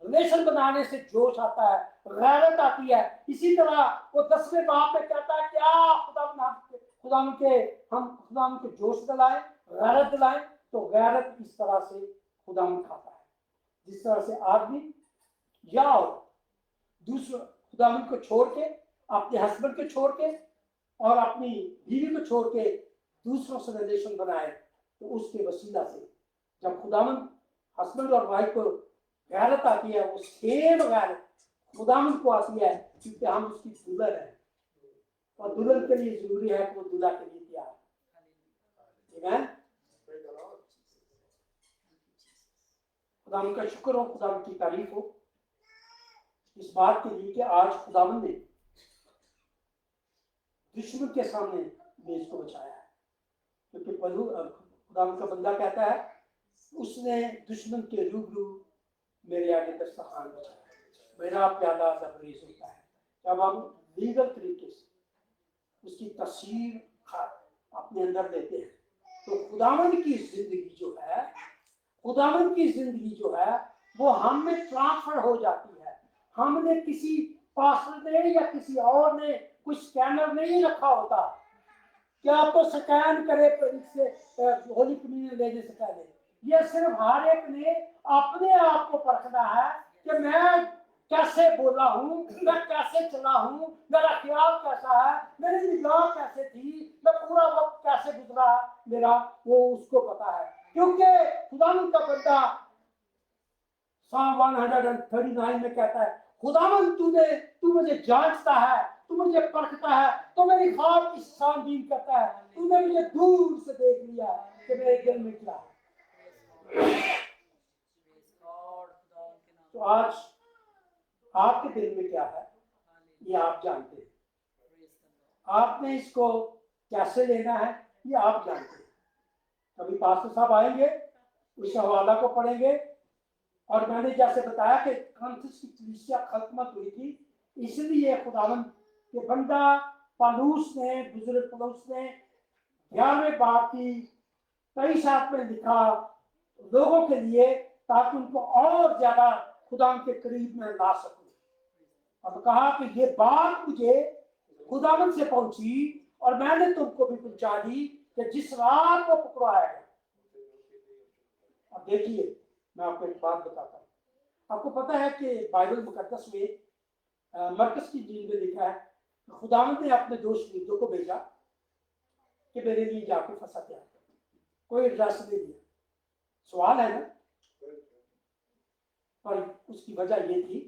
रिलेशन बनाने से जोश आता है, गैरत आती है, इसी तरह वो 10वें बाब में कहता है क्या खुदावंद के जोश दिलाएं, गैरत दिलाएं। तो गैरत इस तरह से खुदावंद खाता है, जिस तरह से आदमी या दूसरे खुदावंद को छोड़ के, अपने हस्बैंड को छोड़ के और अपनी बीवी को छोड़ के दूसरों से रिलेशन बनाए, तो उसके वसीला से जब खुदावंद हस्बैंड और वाइफ को गैरत आती है, वो सेम गैरत खुदावंद को आती है, क्योंकि हम उसकी दुल्हन है और दुल्हन के लिए जरूरी है कि वो दूल्हा के लिए तैयार है। खुदावंद का शुक्र हो, खुदावंद की तारीफ हो इस बात के लिए कि आज खुदावंद ने दुश्मन के सामने मेज को बचाया है। क्योंकि खुदावंद का बंदा कहता है उसने दुश्मन के रूबरू मेरे आगे दस्तरखान बचाया, मेरा प्याला लबरेज होता है। जब हम लीगल तरीके से उसकी तस्वीर अपने अंदर लेते हैं, तो खुदावंद की जिंदगी जो है, खुदावंद की जिंदगी जो है वो हम में ट्रांसफर हो जाती है। हमने किसी पास्टर ने या किसी और ने कोई स्कैनर नहीं रखा होता कि आपको स्कैन करे इससे होली कम्युनियन लेने से पहले। ये सिर्फ हर एक ने अपने आप को परखना है कि मैं कैसे बोला हूँ, मैं कैसे चला हूँ, मेरा ख्याल कैसा है, मेरी निगाह कैसे थी, मैं पूरा वक्त कैसे गुजरा मेरा, वो उसको पता है। क्योंकि खुदावंद का बंदा Psalm 139 में कहता है खुदावंद तू मुझे जांचता है, तू मुझे परखता है, तो मेरी ख्वाब की छानबीन करता है, तूने मुझे दूर से देख लिया कि मेरे दिल में क्या है। तो आज आपके दिल में क्या है ये आप जानते हैं, आपने इसको कैसे लेना है ये आप जानते हैं। कभी पास्टर साहब आएंगे, उस हवाला को पढ़ेंगे, और मैंने जैसे बताया कि करंथस की कलीसिया खत्मत हुई थी, इसलिए खुदावंद के बंदा पौलुस ने, बुजुर्ग पौलुस ने 11वें बाब की 23 में लिखा लोगों के लिए, ताकि उनको और ज्यादा खुदावंद के करीब में ला सकूं। अब कहा कि ये बात मुझे खुदावंद से पहुंची और मैंने तुमको भी पहुंचा दी कि जिस रात को पकड़ाया गया। अब देखिए मैं आपको एक बात बताता हूँ। आपको पता है कि बाइबल मुकद्दस में मरकस की इंजील में लिखा है खुदावंद ने अपने 2 शहीदों को भेजा कि मेरे लिए जाके फंसा तैयार कर। कोई एड्रेस नहीं दिया। सवाल है ना, और उसकी वजह ये थी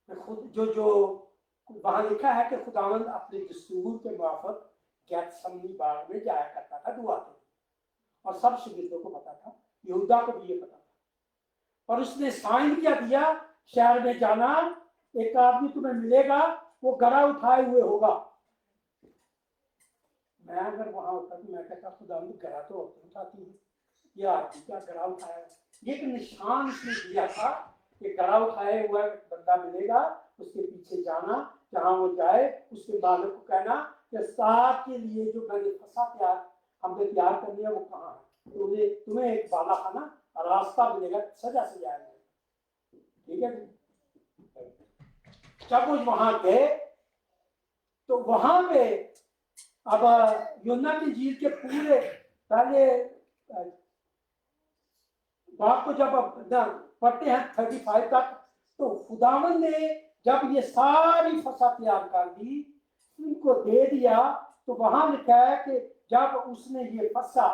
खुद जो वहां लिखा है कि खुदावंद अपने दस्तूर के मार्फत गैथसेमनी बाग में जाया करता था दुआ के, और सब शागिर्दों को पता था, यहूदा को भी ये पता था। और उसने साइन किया दिया, शहर में जाना, एक आदमी तुम्हें मिलेगा, वो गरा उठाए हुए होगा। मैं अगर वहां होता तो मैं कहता खुदा गरा तो उठाती है, ये आदमी क्या गरा उठाया। ये एक निशान उसने दिया था कि गरा उठाए हुआ बंदा मिलेगा, उसके पीछे जाना, जहां वो जाए उसके मालिक को कहना कि साहब के लिए जो मैंने फंसा तैयार हमने तैयार कर लिया वो कहाँ है, तो तुम्हें एक बाला खाना रास्ता मिलेगा, सजा सजाएंगे। ठीक है। जब वो वहां गए तो वहां पे अब यूहन्ना की इंजील के पूरे पहले बात को जब पढ़ते हैं 35 तक, तो खुदावन ने जब ये सारी फसा तैयार कर दी, उनको दे दिया, तो वहां लिखा है कि जब उसने ये फसा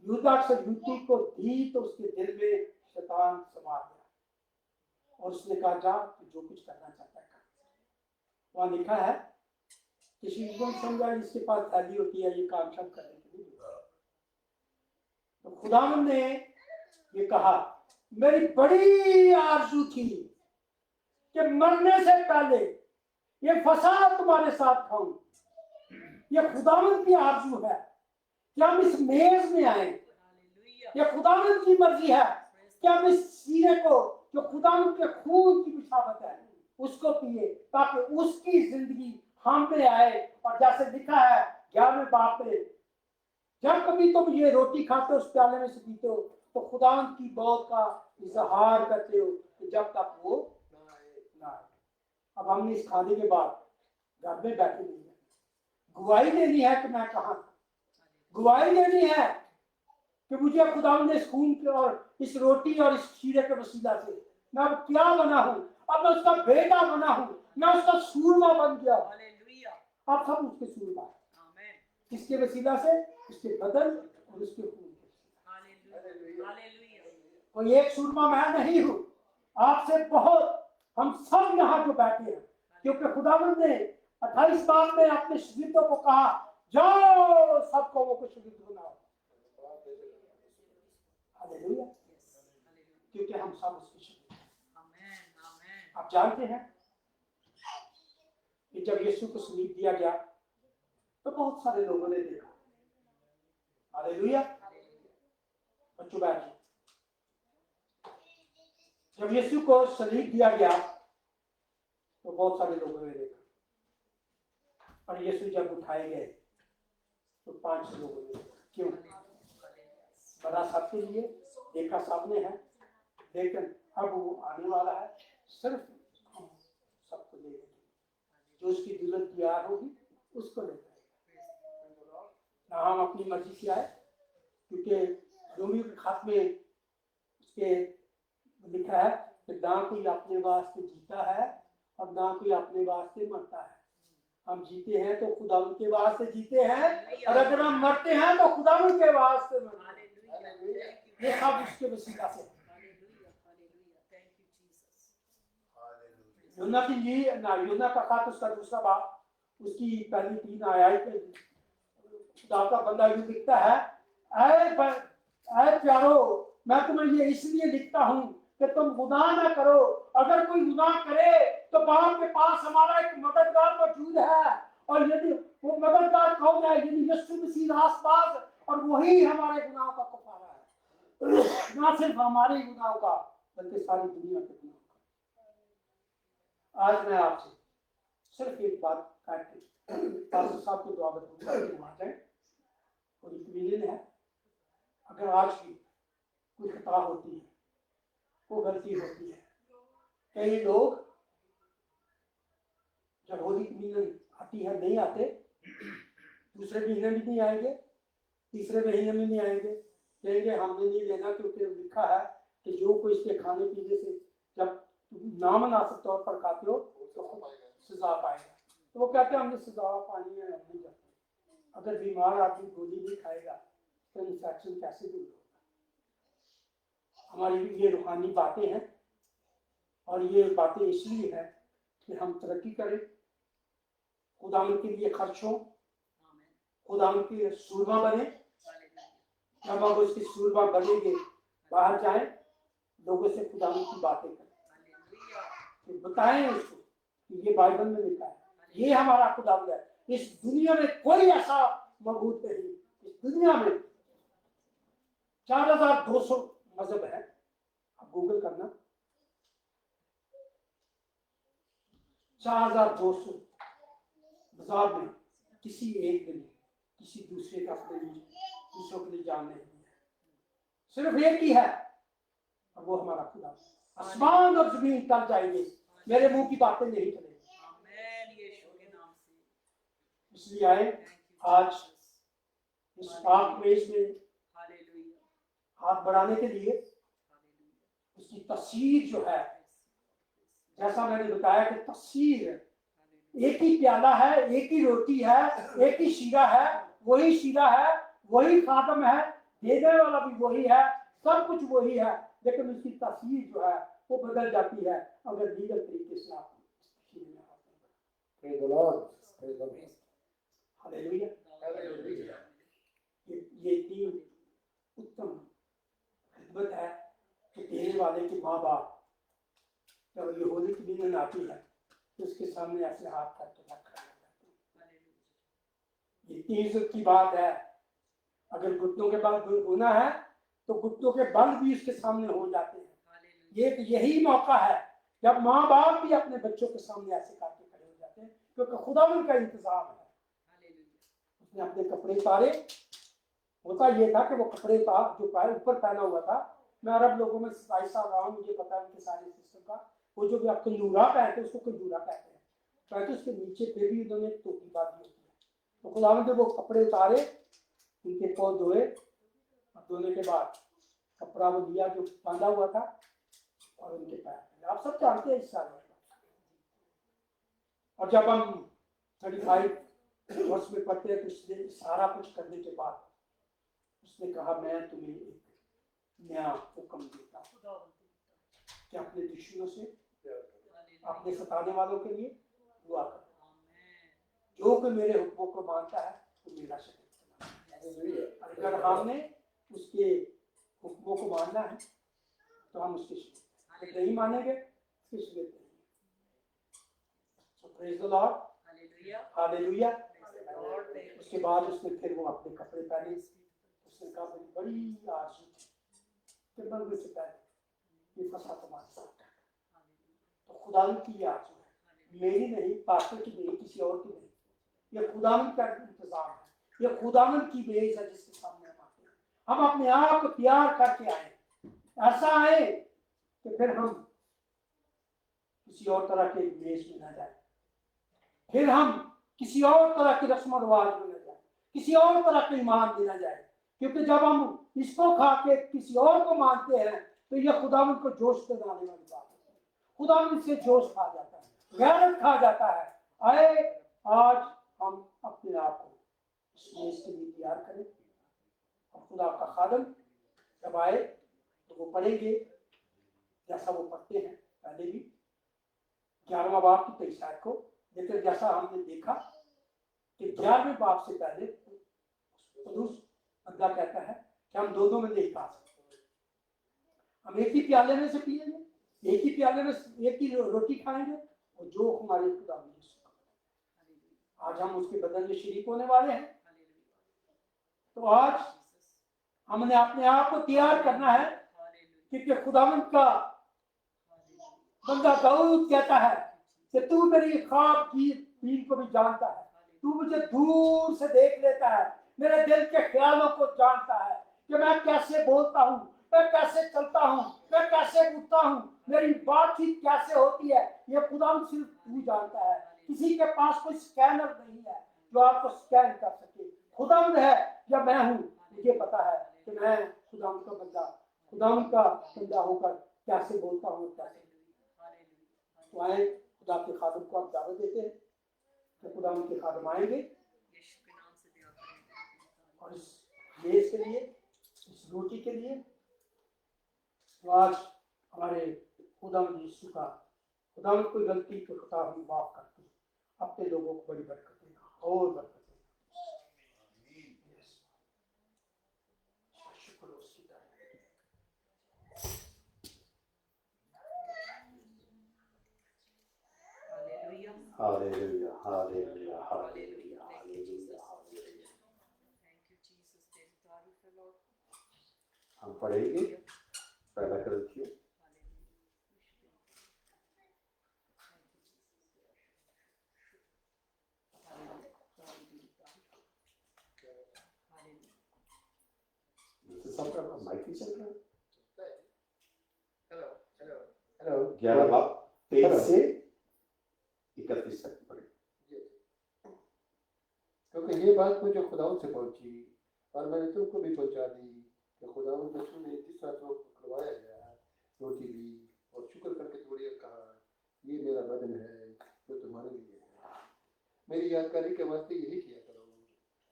यूदा से युक्ति को दी तो उसके दिल में शैतान समा गया और उसने कहा जा तू जो कुछ करना चाहता है कर। वहां लिखा है किसी को समझा जिसके पास थैली होती है ये काम सब करने के लिए। तो खुदावन ने ये कहा मेरी बड़ी आरज़ू थी कि मरने से पहले ये फसा तुम्हारे साथ खाऊं। ये खुदावन की आरज़ू है कि हम इस मेज में आए, ये खुदावन की मर्जी है कि हम इस सीरे को जो खुदावन के खून की बिशावत है उसको पिए, ताकि उसकी जिंदगी हम पे आए। और जैसे लिखा है 11वें बाप में, जब कभी तुम ये रोटी खाते हो उस प्याले में से पीते हो तो खुदावन की मौत का इजहार करते हो कि जब तक वो ना आए। अब हमने इस खाने के बाद घर में बैठे नहीं है, गवाही देनी है कि मैं कहाँ था, गवाही देनी है कि मुझे खुदावन ने इस खून के और इस रोटी और इस शीरे के वसीला से मैं अब क्या बना हूँ, अब मैं उसका बेटा बना हूँ, मैं उसका सूरमा बन गया। आप सब उसके सूरमा है, किसके वसीला से? उसके बदन और उसके खून के। कोई एक सूरमा मैं नहीं हूँ, आपसे बहुत हम सब यहाँ जो बैठे हैं, क्योंकि खुदावंद ने 28 बार में अपने शागिर्दों को कहा जाओ सब कौमों को शागिर्द बनाओ। हालेलुया। क्योंकि हम सब उसके शागिर्द हैं। आप जानते हैं कि जब यीशु को सलीब दिया गया तो बहुत सारे लोगों ने देखा। हालेलुया। बच्चों बैठिए। जब यीशु को सलीब दिया गया तो बहुत सारे लोगों ने देखा, और यीशु जब उठाए गए तो 5 लोगों ने देखा। क्यों? बड़ा सबके लिए देखा सबने है, लेकिन अब वो आने वाला है, सिर्फ हम सबको ले लेंगे, जो उसकी जरूरत तैयार होगी उसको ले जाएगा। ना हम अपनी मर्जी से आए, क्योंकि रोमियो के खत में उसके लिखा है कि ना कोई अपने वास्ते जीता है और ना कोई अपने वास्ते मरता है। हम जीते हैं तो खुदावन के वास्ते जीते हैं, और अगर हम मरते हैं तो खुदावन के वास्ते मरते हैं। ये सब उसके वसीला से। यूहन्ना का खत उसका दूसरा बाब उसकी पहली 3 आयत में खुदा का बंदा यूं लिखता है, ऐ प्यारो मैं तुम्हें ये इसलिए लिखता हूँ कि तुम गुनाह ना करो। अगर कोई गुनाह करे तो बाप के पास हमारा एक मददगार मौजूद है, और यदि वो मददगार कौन है? यदि यीशु मसीह रास्तबाज, और वही हमारे गुनाहों का कफारा है, ना सिर्फ हमारे गुनाहों का बल्कि सारी दुनिया के गुनाहों का। आज मैं आपसे सिर्फ एक बात करके पास्टर साहब को दुआ करूंगा। और इत्मीनान है, अगर आज भी कोई खता होती है, वो गलती होती है। कई लोग जब होली इत्मीनान आती है नहीं आते, दूसरे महीने में नहीं आएंगे, तीसरे महीने में नहीं आएंगे, कहेंगे हमने नहीं लेना क्योंकि लिखा है कि जो कोई इसके खाने पीने से जब नामनासिब तौर पर खाते हो तो सजा पाएगा। तो वो कहते हैं हमने सजा पानी है, हम नहीं करते। अगर बीमार आदमी गोली नहीं खाएगा तो इंफेक्शन कैसे दूर होगा? हमारी ये रूहानी बातें हैं, और ये बातें इसलिए है कि हम तरक्की करें, खुदावंद के लिए खर्च हो, खुदावंद के सूरमा बने, जब हम उसके सूरमा बनेंगे, बाहर जाएं, लोगों से खुदा की बातें करें, बताएं उसको कि ये बाइबल में लिखा है, ये हमारा खुदा है। इस दुनिया में कोई ऐसा मौजूद नहीं। इस दुनिया में 4200 मजहब है, आप गूगल करना, 4200 मजहब में किसी एक ने किसी दूसरे का अपने लिए दूसरों के लिए जान नहीं है, सिर्फ एक ही है और वो हमारा खुदा। आसमान और जमीन टल जाएंगे, मेरे मुंह की बातें नहीं चलेंगी। इसलिए आए आज इस पाक मेज में हाथ बढ़ाने के लिए उसकी तस्वीर जो है, जैसा मैंने बताया कि तस्वीर एक ही प्याला है, एक ही रोटी है, एक ही शीरा है, वही शीरा है, वही खातम है, देने वाला भी वही है, सब कुछ वही है, लेकिन उसकी तस्वीर जो है वो बदल जाती है अगर लीगल तरीके से आप हालेलुया। ये तीन उत्तम खिदमत है कि देने वाले के माँ बाप जब यहूदी की दिन आती है तो उसके सामने ऐसे हाथ करके रखा जाता है। ये तीन इज्जत की बात है। अगर घुटनों के बल होना है तो घुटनों के बल भी उसके सामने हो जाते हैं। ये यही मौका है जब माँ बाप भी अपने बच्चों के सामने ऐसे करके खड़े हो जाते हैं, क्योंकि खुदा उनका इंतजाम है। उसने अपने कपड़े उतारे, होता ये था कि वो कपड़े था जो पैर ऊपर पहना हुआ था, मैं अरब लोगों में 27 साल रहा हूँ, मुझे पता है उनके सारे सिस्टम का। वो जो भी आप कंजूरा पहनते हैं उसको कंजूरा कहते हैं, कहते उसके नीचे फिर भी उन्होंने टोपी बांधी होती है। तो खुदावन ने वो कपड़े उतारे, उनके पाँव धोए और धोने के बाद कपड़ा वो लिया जो बांधा हुआ था और उनके पैर, आप सब जानते हैं इस साल। और जब हम 35 वर्ष में पढ़ते हैं तो उसने सारा कुछ करने के बाद उसने कहा मैं तुम्हें एक नया हुक्म देता हूं कि अपने दुश्मनों से, अपने सताने वालों के लिए दुआ करो, जो कोई मेरे हुक्मों को मानता है तो मेरा शरीर। अगर हमने उसके हुक्मों को मानना है तो हम उसके शरीर नहीं मानेंगे, उसके शरीर नहीं। So praise the Lord, hallelujah. उसके बाद उसने फिर वो अपने कपड़े पहने। उसने कहा मेरी बड़ी आरज़ू थी कि मरने से पहले ये फसा तुम्हारे साथ करना। तो खुदा की आरज़ू है, मेरी नहीं, पास्टर की नहीं, किसी और की नहीं। ये खुदावन का इंतजाम है, ये खुदावन की मेज है जिसके सामने हम आते हैं। हम अपने आप को तैयार करके आए, ऐसा आए कि फिर हम किसी और तरह के मेज में न जाए, फिर हम किसी और तरह की रस्म रिवाज में न जाए, किसी और तरह के ईमान में न जाए। क्योंकि जब हम इसको खा के किसी और को मानते हैं तो यह खुदावन को जोश दिलाने वाली बात है। खुदावन से जोश खा जाता है, गैरत खा जाता है। आए आज हम अपने आप को इस मेज के लिए तैयार करें और खुदा का खादम जब आए तो वो पढ़ेंगे जैसा वो पढ़ते हैं पहले भी 11वां बाब की 23 आयत को। लेकिन जैसा हमने देखा कि 11वें बाब से पहले बंदा कहता है कि हम दोनों में नहीं खा सकते, हम एक ही प्याले में से पिएंगे, एक ही प्याले में एक ही रोटी खाएंगे और जो हमारे खुदा आज हम उसके बदन में शरीक होने वाले हैं। तो आज हमने अपने आप को तैयार करना है, क्योंकि खुदावंद का बंदा दाऊद कहता है कि तू मेरी ख्वाब की दीन को भी जानता है, तू मुझे दूर से देख लेता है, मेरे दिल के ख्यालों को जानता है कि मैं कैसे बोलता हूँ, मैं कैसे चलता हूँ, मैं कैसे उठता हूँ, मेरी बातचीत कैसे होती है, ये खुदावंद सिर्फ तू जानता है। किसी के पास कोई स्कैनर नहीं है जो आपको स्कैन कर सके। खुदावंद है या मैं हूँ, मुझे पता है कि मैं खुदावंद का बंदा, खुदावंद का बंदा होकर कैसे बोलता हूँ, कैसे। तो आए खुदा के खादम को आप दावत देते हैं कि खुदावंद के खादम आएंगे और इस मेज के लिए, इस रोटी के लिए। तो आज हमारे खुदावंद यीशु का, खुदावंद कोई गलती के खता हम माफ करते हैं, अपने लोगों को बड़ी बरकत देना और बरकत देना। Hallelujah hallelujah hallelujah hallelujah hallelujah. हम पढ़ेंगे पहला करंथियों सबका माइक ही चल रहा है। हेलो हेलो हेलो 11 बाब 23 से 31 तक पढ़े। क्योंकि ये बात मुझे खुदावंद से पहुंची और मैंने तुमको भी पहुंचा दी कि खुदावंद रसूल ने जिस तरह को करवाया गया रोटी ली और शुक्र करके थोड़ी और कहा ये मेरा बदन है जो तुम्हारे लिए है, मेरी यादगारी के वास्ते यही किया करो।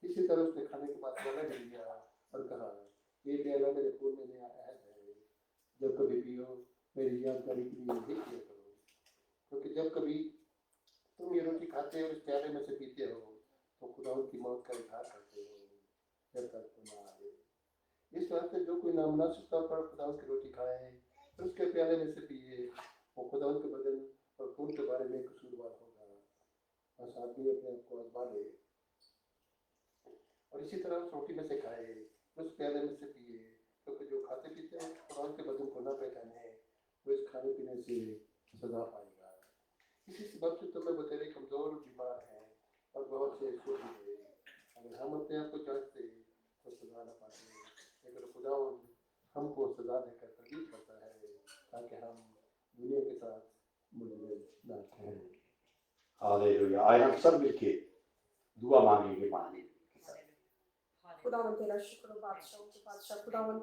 इसी तरह उसने खाने के बाद प्याला भी लिया और कहा ये प्याला मेरे खून में नया अहद है, जब कभी पियो मेरी यादगारी के लिए यही किया करो। क्योंकि जब कभी तुम ये रोटी खाते हो और इस प्याले में से पीते हो तो खुदावंद की मौत का इजहार करते हो जब तक वो ना आए। इस वास्ते जो कोई नामुनासिब तौर पर खुदावंद की रोटी खाए और उसके प्याले में से पिए वो खुदावंद के बदन और खून के बारे में कसूरवार होगा। बस आदमी अपने आप को आजमा ले और इसी तरह उस रोटी में से खाए उस प्याले में से पिए, क्योंकि जो खाते पीते हैं खुदावंद के बदन को न पहचाने वो इस खाने पीने से सजा पाएगा। इसी सबब से तुम्हें बतेरे कमजोर और बीमार हैं और बहुत से सो भी गए। अगर हम अपने आप को जांचते तो सजा न पाते, लेकिन खुदावंद हमको सजा देकर तरबीत करता है ताकि हम दुनिया के साथ मुझे न ठहरें। हालेलुया। आए हम सब मिलके दुआ मांगेंगे मांगेंगे। खुदावंद तेरा शुक्र हो बादशाहों के बादशाह खुदावंद,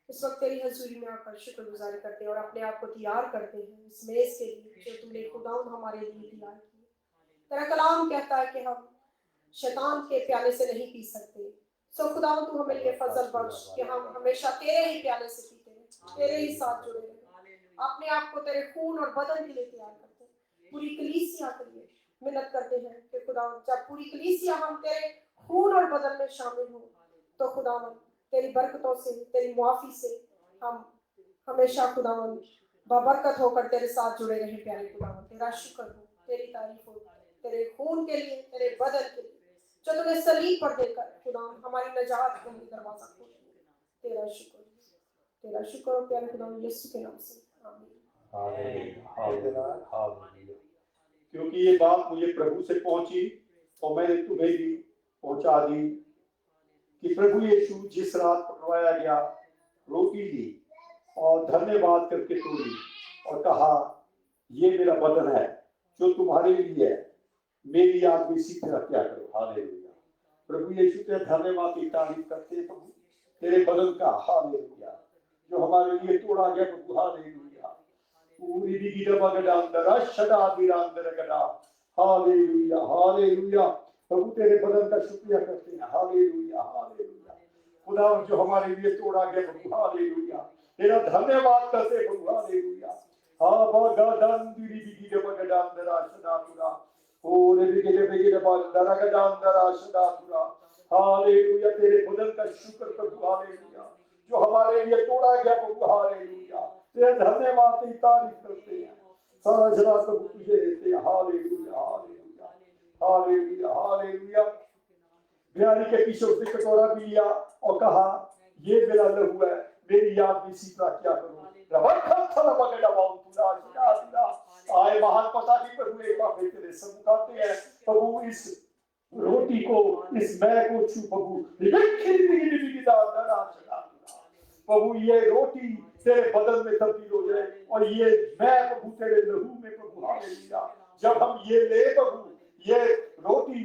इस वक्त तेरी हजूरी में आकर शुक्रगुजारी करते हैं और अपने आप को तैयार करते हैं इस मेज के लिए जो तूने खुदावंद हमारे लिए तैयार की। तेरा कलाम कहता है कि हम शैतान के प्याले से नहीं पी सकते। सो खुदावंद तू हमें ये फजल बख्श कि हम हमेशा तेरे ही प्याले से पीते रहे, तेरे ही साथ जुड़े रहे, अपने आप को तेरे खून और बदन के लिए तैयार करते हैं। पूरी कलीसिया के लिए मिन्नत करते हैं कि खुदावंद जब पूरी कलीसिया हम तेरे खून और बदन में शामिल हो तो खुदावंद तेरी बरकतों से तेरी मुआफी से हम हमेशा खुदावंद बाबरकत होकर तेरे साथ जुड़े रहे। प्यारे खुदावंद तेरा शुक्र हो, तेरी तारीफ हो तेरे खून के लिए, तेरे बदन के लिए जो तूने सलीब पर देकर खुदावंद हमारी नजात के लिए दरवाजा खोल दिया। तेरा शुक्र हो, तेरा शुक्र हो प्यारे खुदावंद यीशु के नाम से आमीन। Hallelujah hallelujah hallelujah. क्योंकि ये बात मुझे प्रभु से पहुंची और मैंने तुम्हें भी पहुंचा दी कि प्रभु यीशु जिस रात पकड़वाया गया रोटी ली और धन्यवाद करके तोड़ी और कहा ये मेरा बदन है जो तुम्हारे लिए है, मेरी याद में इसी तरह क्या करो। हालेलुया। प्रभु यीशु तेरे धन्यवाद की तारीफ करते हैं प्रभु तेरे बदन का। हालेलुया जो हमारे लिए तोड़ा गया प्रभु। हालेलुया पूरी दिगी दबगड़ा अंदर शदा दिरांदर गड़ा। हालेलुया हालेलुया प्रभु तेरे बदन का शुक्रिया करते हैं। हालेलुया हालेलुया खुदा जो हमारे लिए तोड़ा गया प्रभु। हालेलुया तेरा धन्यवाद करते हैं प्रभु। हालेलुया हा बगदन दिरी दिगी दबगड़ा अंदर शदा तुरा ओ रे दिगी दबगड़ा अंदर गड़ा अंदर शदा तुरा। हालेलुया तेरे बदन का शुक्र प्रभु। हालेलुया जो हमारे लिए तोड़ा गया प्रभु। हालेलुया तेरे धन्यवाद की तारीफ करते हैं। सारा जला प्रभु तुझे देते हैं। Hallelujah hallelujah hallelujah hallelujah. Bihari के पीछे उसने कटोरा भी लिया और कहा ये मेरा लहू है, मेरी याद में इसी तरह क्या करूं। आए महान पता भी प्रभु एक बार फिर तेरे सम्मुख आते हैं प्रभु। इस रोटी को इस मैं को छू प्रभु। प्रभु ये रोटी तेरे बदन में तब्दील हो जाए और ये मैं प्रभु तेरे लहू में प्रभु। हालेलुया जब हम ये ले प्रभु ये रोटी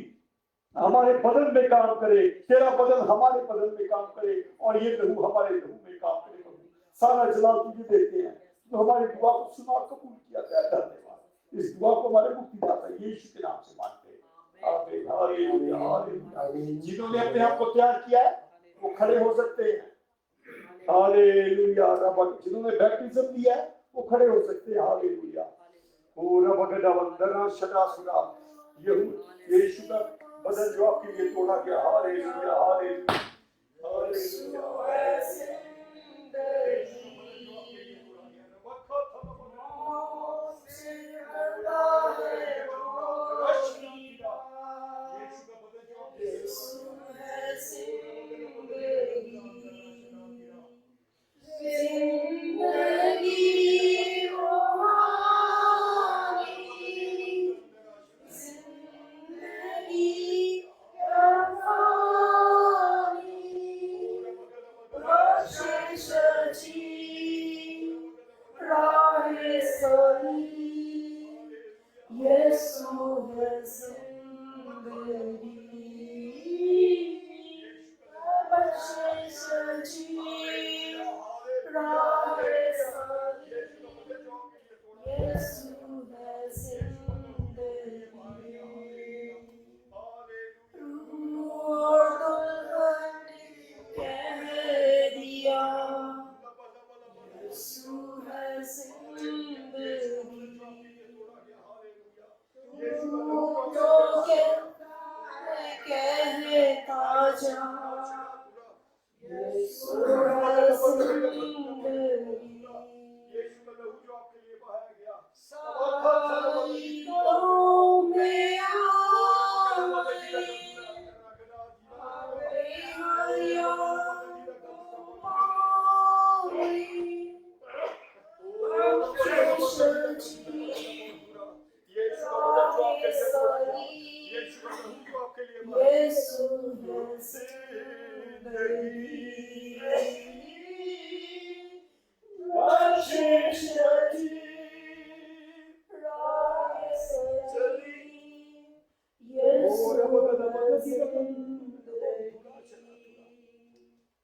हमारे बदन में काम करे, तेरा बदन हमारे बदन में काम करे और ये लहू हमारे लहू में काम करे प्रभु। सारा जलाल तुझे देते हैं तो हमारी दुआ को सुना और कबूल किया जाए। धन्यवाद इस दुआ को हमारे मुक्तिदाता यीशु के नाम से मांगते हैं। आमीन हालेलुया हालेलुया। जिन्होंने अपने आप को तैयार किया है वो खड़े हो सकते हैं। हालेलुया रब जिन्होंने बैप्टिज्म लिया है वो खड़े हो सकते हैं। हालेलुया ओ रब गदा वंदना शदा सुरा यीशु का बदन जो आपके लिए तोड़ा गया। Hallelujah hallelujah hallelujah.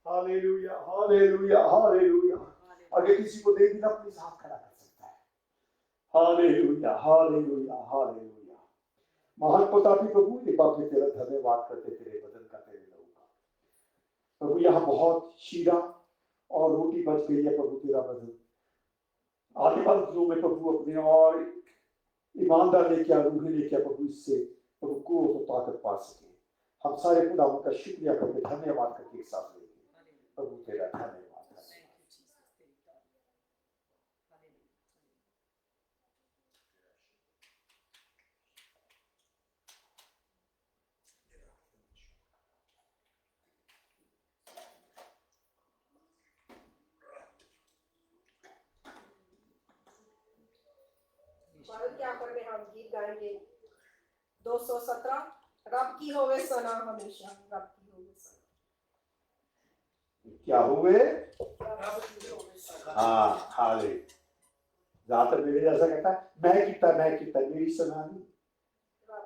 Hallelujah hallelujah hallelujah. अगर किसी को देख बिना अपने साथ खड़ा कर सकता है। Hallelujah hallelujah hallelujah. महान प्रतापी प्रभु, एक बार फिर तेरा धन्यवाद करते तेरे बदन का, तेरे लहू का। प्रभु यहाँ बहुत शीरा और रोटी बच गई है प्रभु, तेरा बदन आने वाले दिनों में प्रभु अपने और ईमानदार लेके आ, रूह लेके आ प्रभु, इससे प्रभु को तो ताकत पा सके। हम सारे खुदा उनका शुक्रिया करके धन्यवाद करके एक साथ लेंगे। प्रभु तेरा धन्यवाद। भारत के आखिर में हम गीत गाएंगे 217, रब की होवे सना हमेशा, रब की होवे सना। क्या हुए? रब की होवे सना। हाँ हाले। जहाँ तक मेरे जैसा कहता है मैं कितना मेरी सनानी,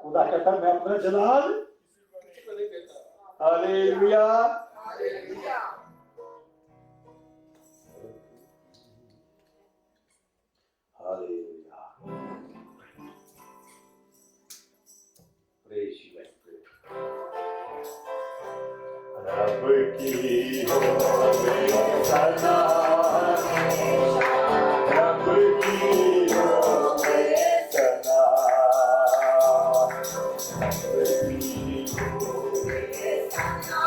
खुदा कहता है मैं अपना जलाल। Hallelujah hallelujah. Hallelujah. Praise you and pray. रब की होवे सना, रब की होवे सना, रब की होवे सना,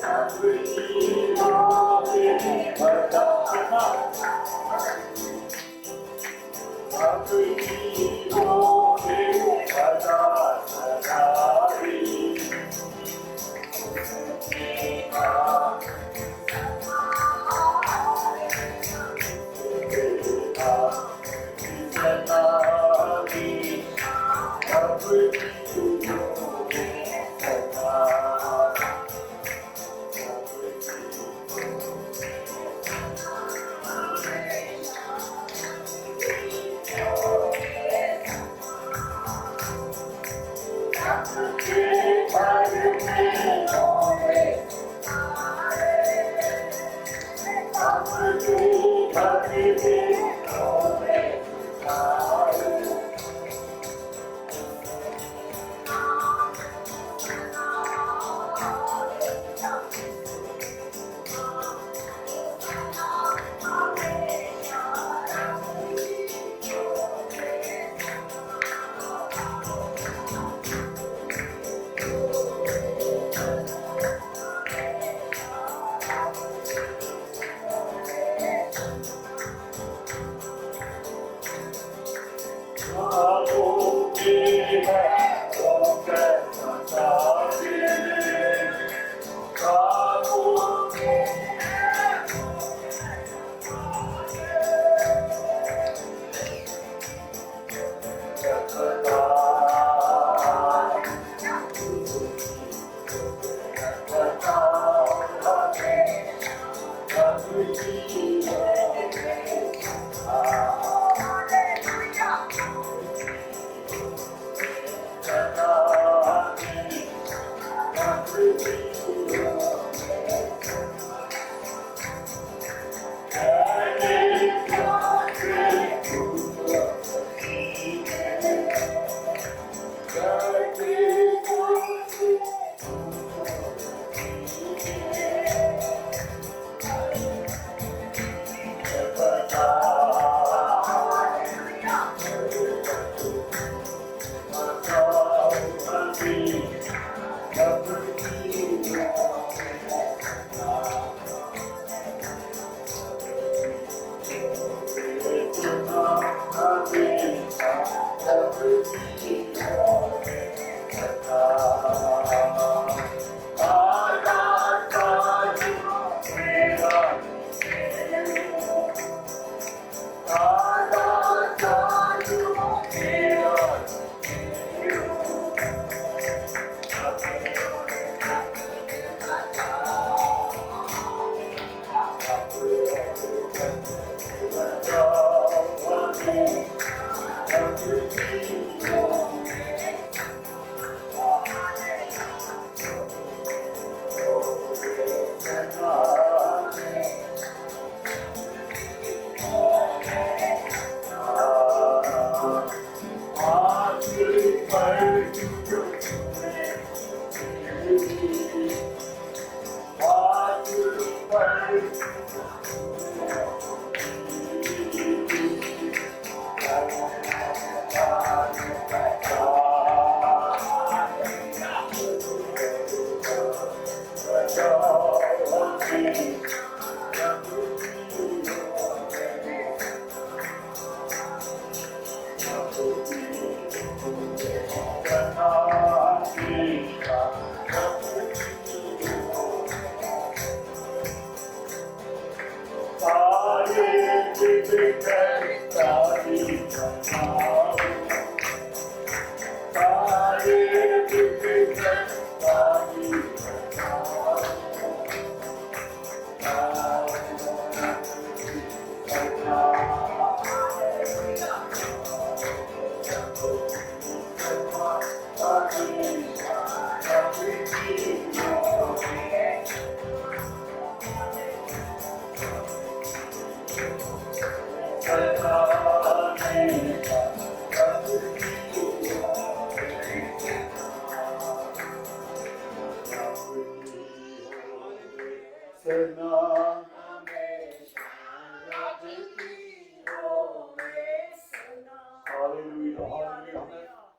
रब की होवे सना, रब की होवे सदा सदाई।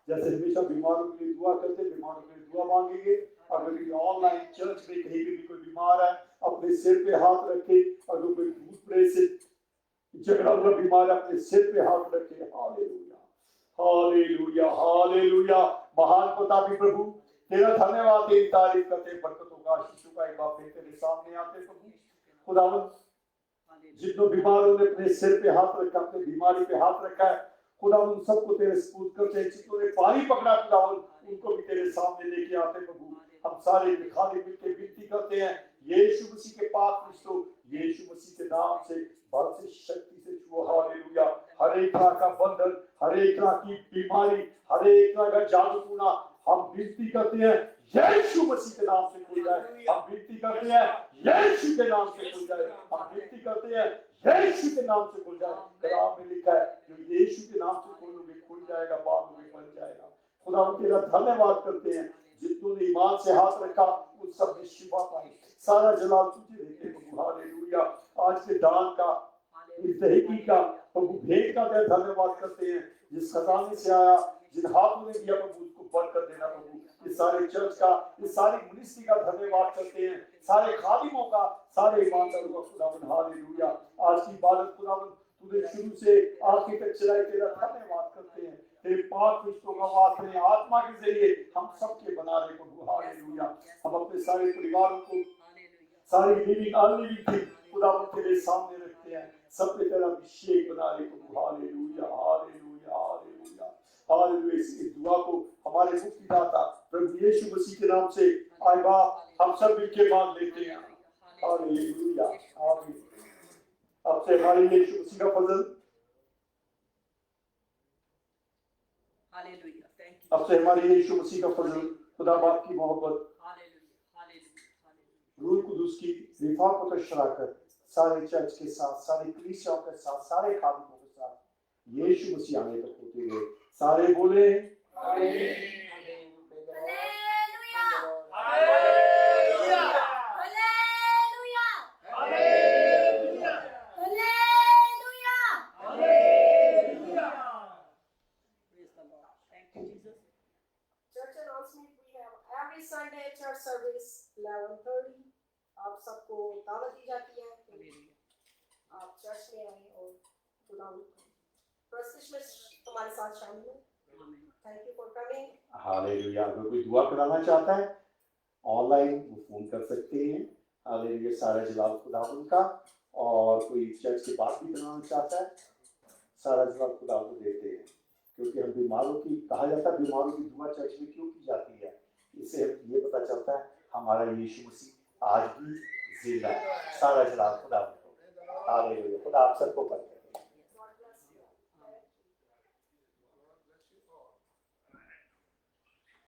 जैसे हमेशा बीमारों के लिए दुआ करते, बीमारों के लिए दुआ मांगेंगे। अगर ये ऑनलाइन चर्च में कहीं भी कोई बीमार है, अपने सिर पे हाथ रखे। अगर कोई भूत प्रेत से झगड़ा हुआ बीमार है, अपने सिर पे हाथ रखे। Hallelujah, hallelujah, hallelujah. महान प्रतापी प्रभु, तेरा धन्यवाद, तेरी तारीफ करते, बरकतों का आशीषों का एक बार फिर तेरे सामने आते प्रभु। खुदावन, जितनों बीमारों ने अपने सिर पे हाथ रखा, अपने बीमारी पे हाथ रखा है, खुदा उन सबको तेरे सपूत करते हैं। जितनों ने पानी पकड़ा खुदावन, उनको भी तेरे सामने लेके आते प्रभु। हम सारे खाली मिलकर विनती करते हैं, यीशु मसीह के पाक क्रिस्तो, यीशु मसीह के नाम से बल से शक्ति से छुओ। हालेलुया। हर एक तरह का बंधन, हर एक तरह की बीमारी, हर एक तरह का जादू टूना, हम विनती करते हैं यीशु मसीह के नाम से खुल जाए। हम विनती करते हैं यीशु के नाम से खुल जाए। हम विनती करते हैं यीशु के नाम से खुल जाए। कलाम में लिखा है, जो यीशु के नाम से खोलोगे खुल जाएगा, बाद में बन जाएगा। खुदा हम तेरा धन्यवाद करते हैं, जितनों ने ईमान से हाथ रखा उन सब ने शिफा पाई। सारा जलाल तुझे देते प्रभु। हालेलुया। आज के दान का, इस दही का प्रभु, भेंट का तेरा धन्यवाद करते हैं। जिस खजाने से आया, जिन हाथों ने दिया प्रभु, उसको बरकत देना प्रभु। इस सारे चर्च का, इस सारी मिनिस्ट्री का धन्यवाद करते हैं, सारे खादिमों का, सारे ईमानदारों का खुदावन। हालेलुया। आज की इबादत खुदावन तूने शुरू से आखिर तक चलाई, तेरा धन्यवाद करते हैं। तेरे पाक रिश्तों का वास्ते आत्मा के जरिए हम सबके बना रहे प्रभु। हालेलुया। हम अपने सारे परिवारों को, सारी लिविंग अनलिविंग थी खुदावन तेरे सामने रखते हैं। सब पे तेरा अभिषेक बना रहे प्रभु। Hallelujah, hallelujah, hallelujah, hallelujah. इस दुआ को हमारे मुक्तिदाता प्रभु यीशु मसीह के नाम से आए बाप हम सब मिलकर मांग लेते हैं। हालेलुया, आमीन। अब से हमारे यीशु मसीह का फजल, हालेलुया, थैंक यू। अब से हमारे यीशु मसीह का फजल, खुदा बाप की मोहब्बत, रूह कुदूस की रिफाकत और शराकत सारे चर्च के साथ, सारे कलीसियाओं के साथ, सारे खादिमों के साथ यीशु मसीह आने तक होते हुए सारे बोले आमीन। Sunday church service 11:30 आप सबको दावत दी जाती है कि आप चर्च में आए और खुदा प्रशिश में हमारे साथ शामिल हो। Thank you for coming. Hallelujah. अगर कोई दुआ कराना चाहता है ऑनलाइन वो फोन कर सकते हैं। हालेलुया। सारा जलाल खुदावन का। और कोई चर्च के बात भी कराना चाहता है, सारा जलाल खुदावन को देते हैं। क्योंकि हम बीमारों की, कहा जाता है बीमारों की दुआ चर्च में क्यों की जाती है, इससे ये पता चलता है हमारा यीशु मसीह आज भी जिंदा है। सारा जलाल खुदा को। हालेलुया। खुदा आप सबको बरकत।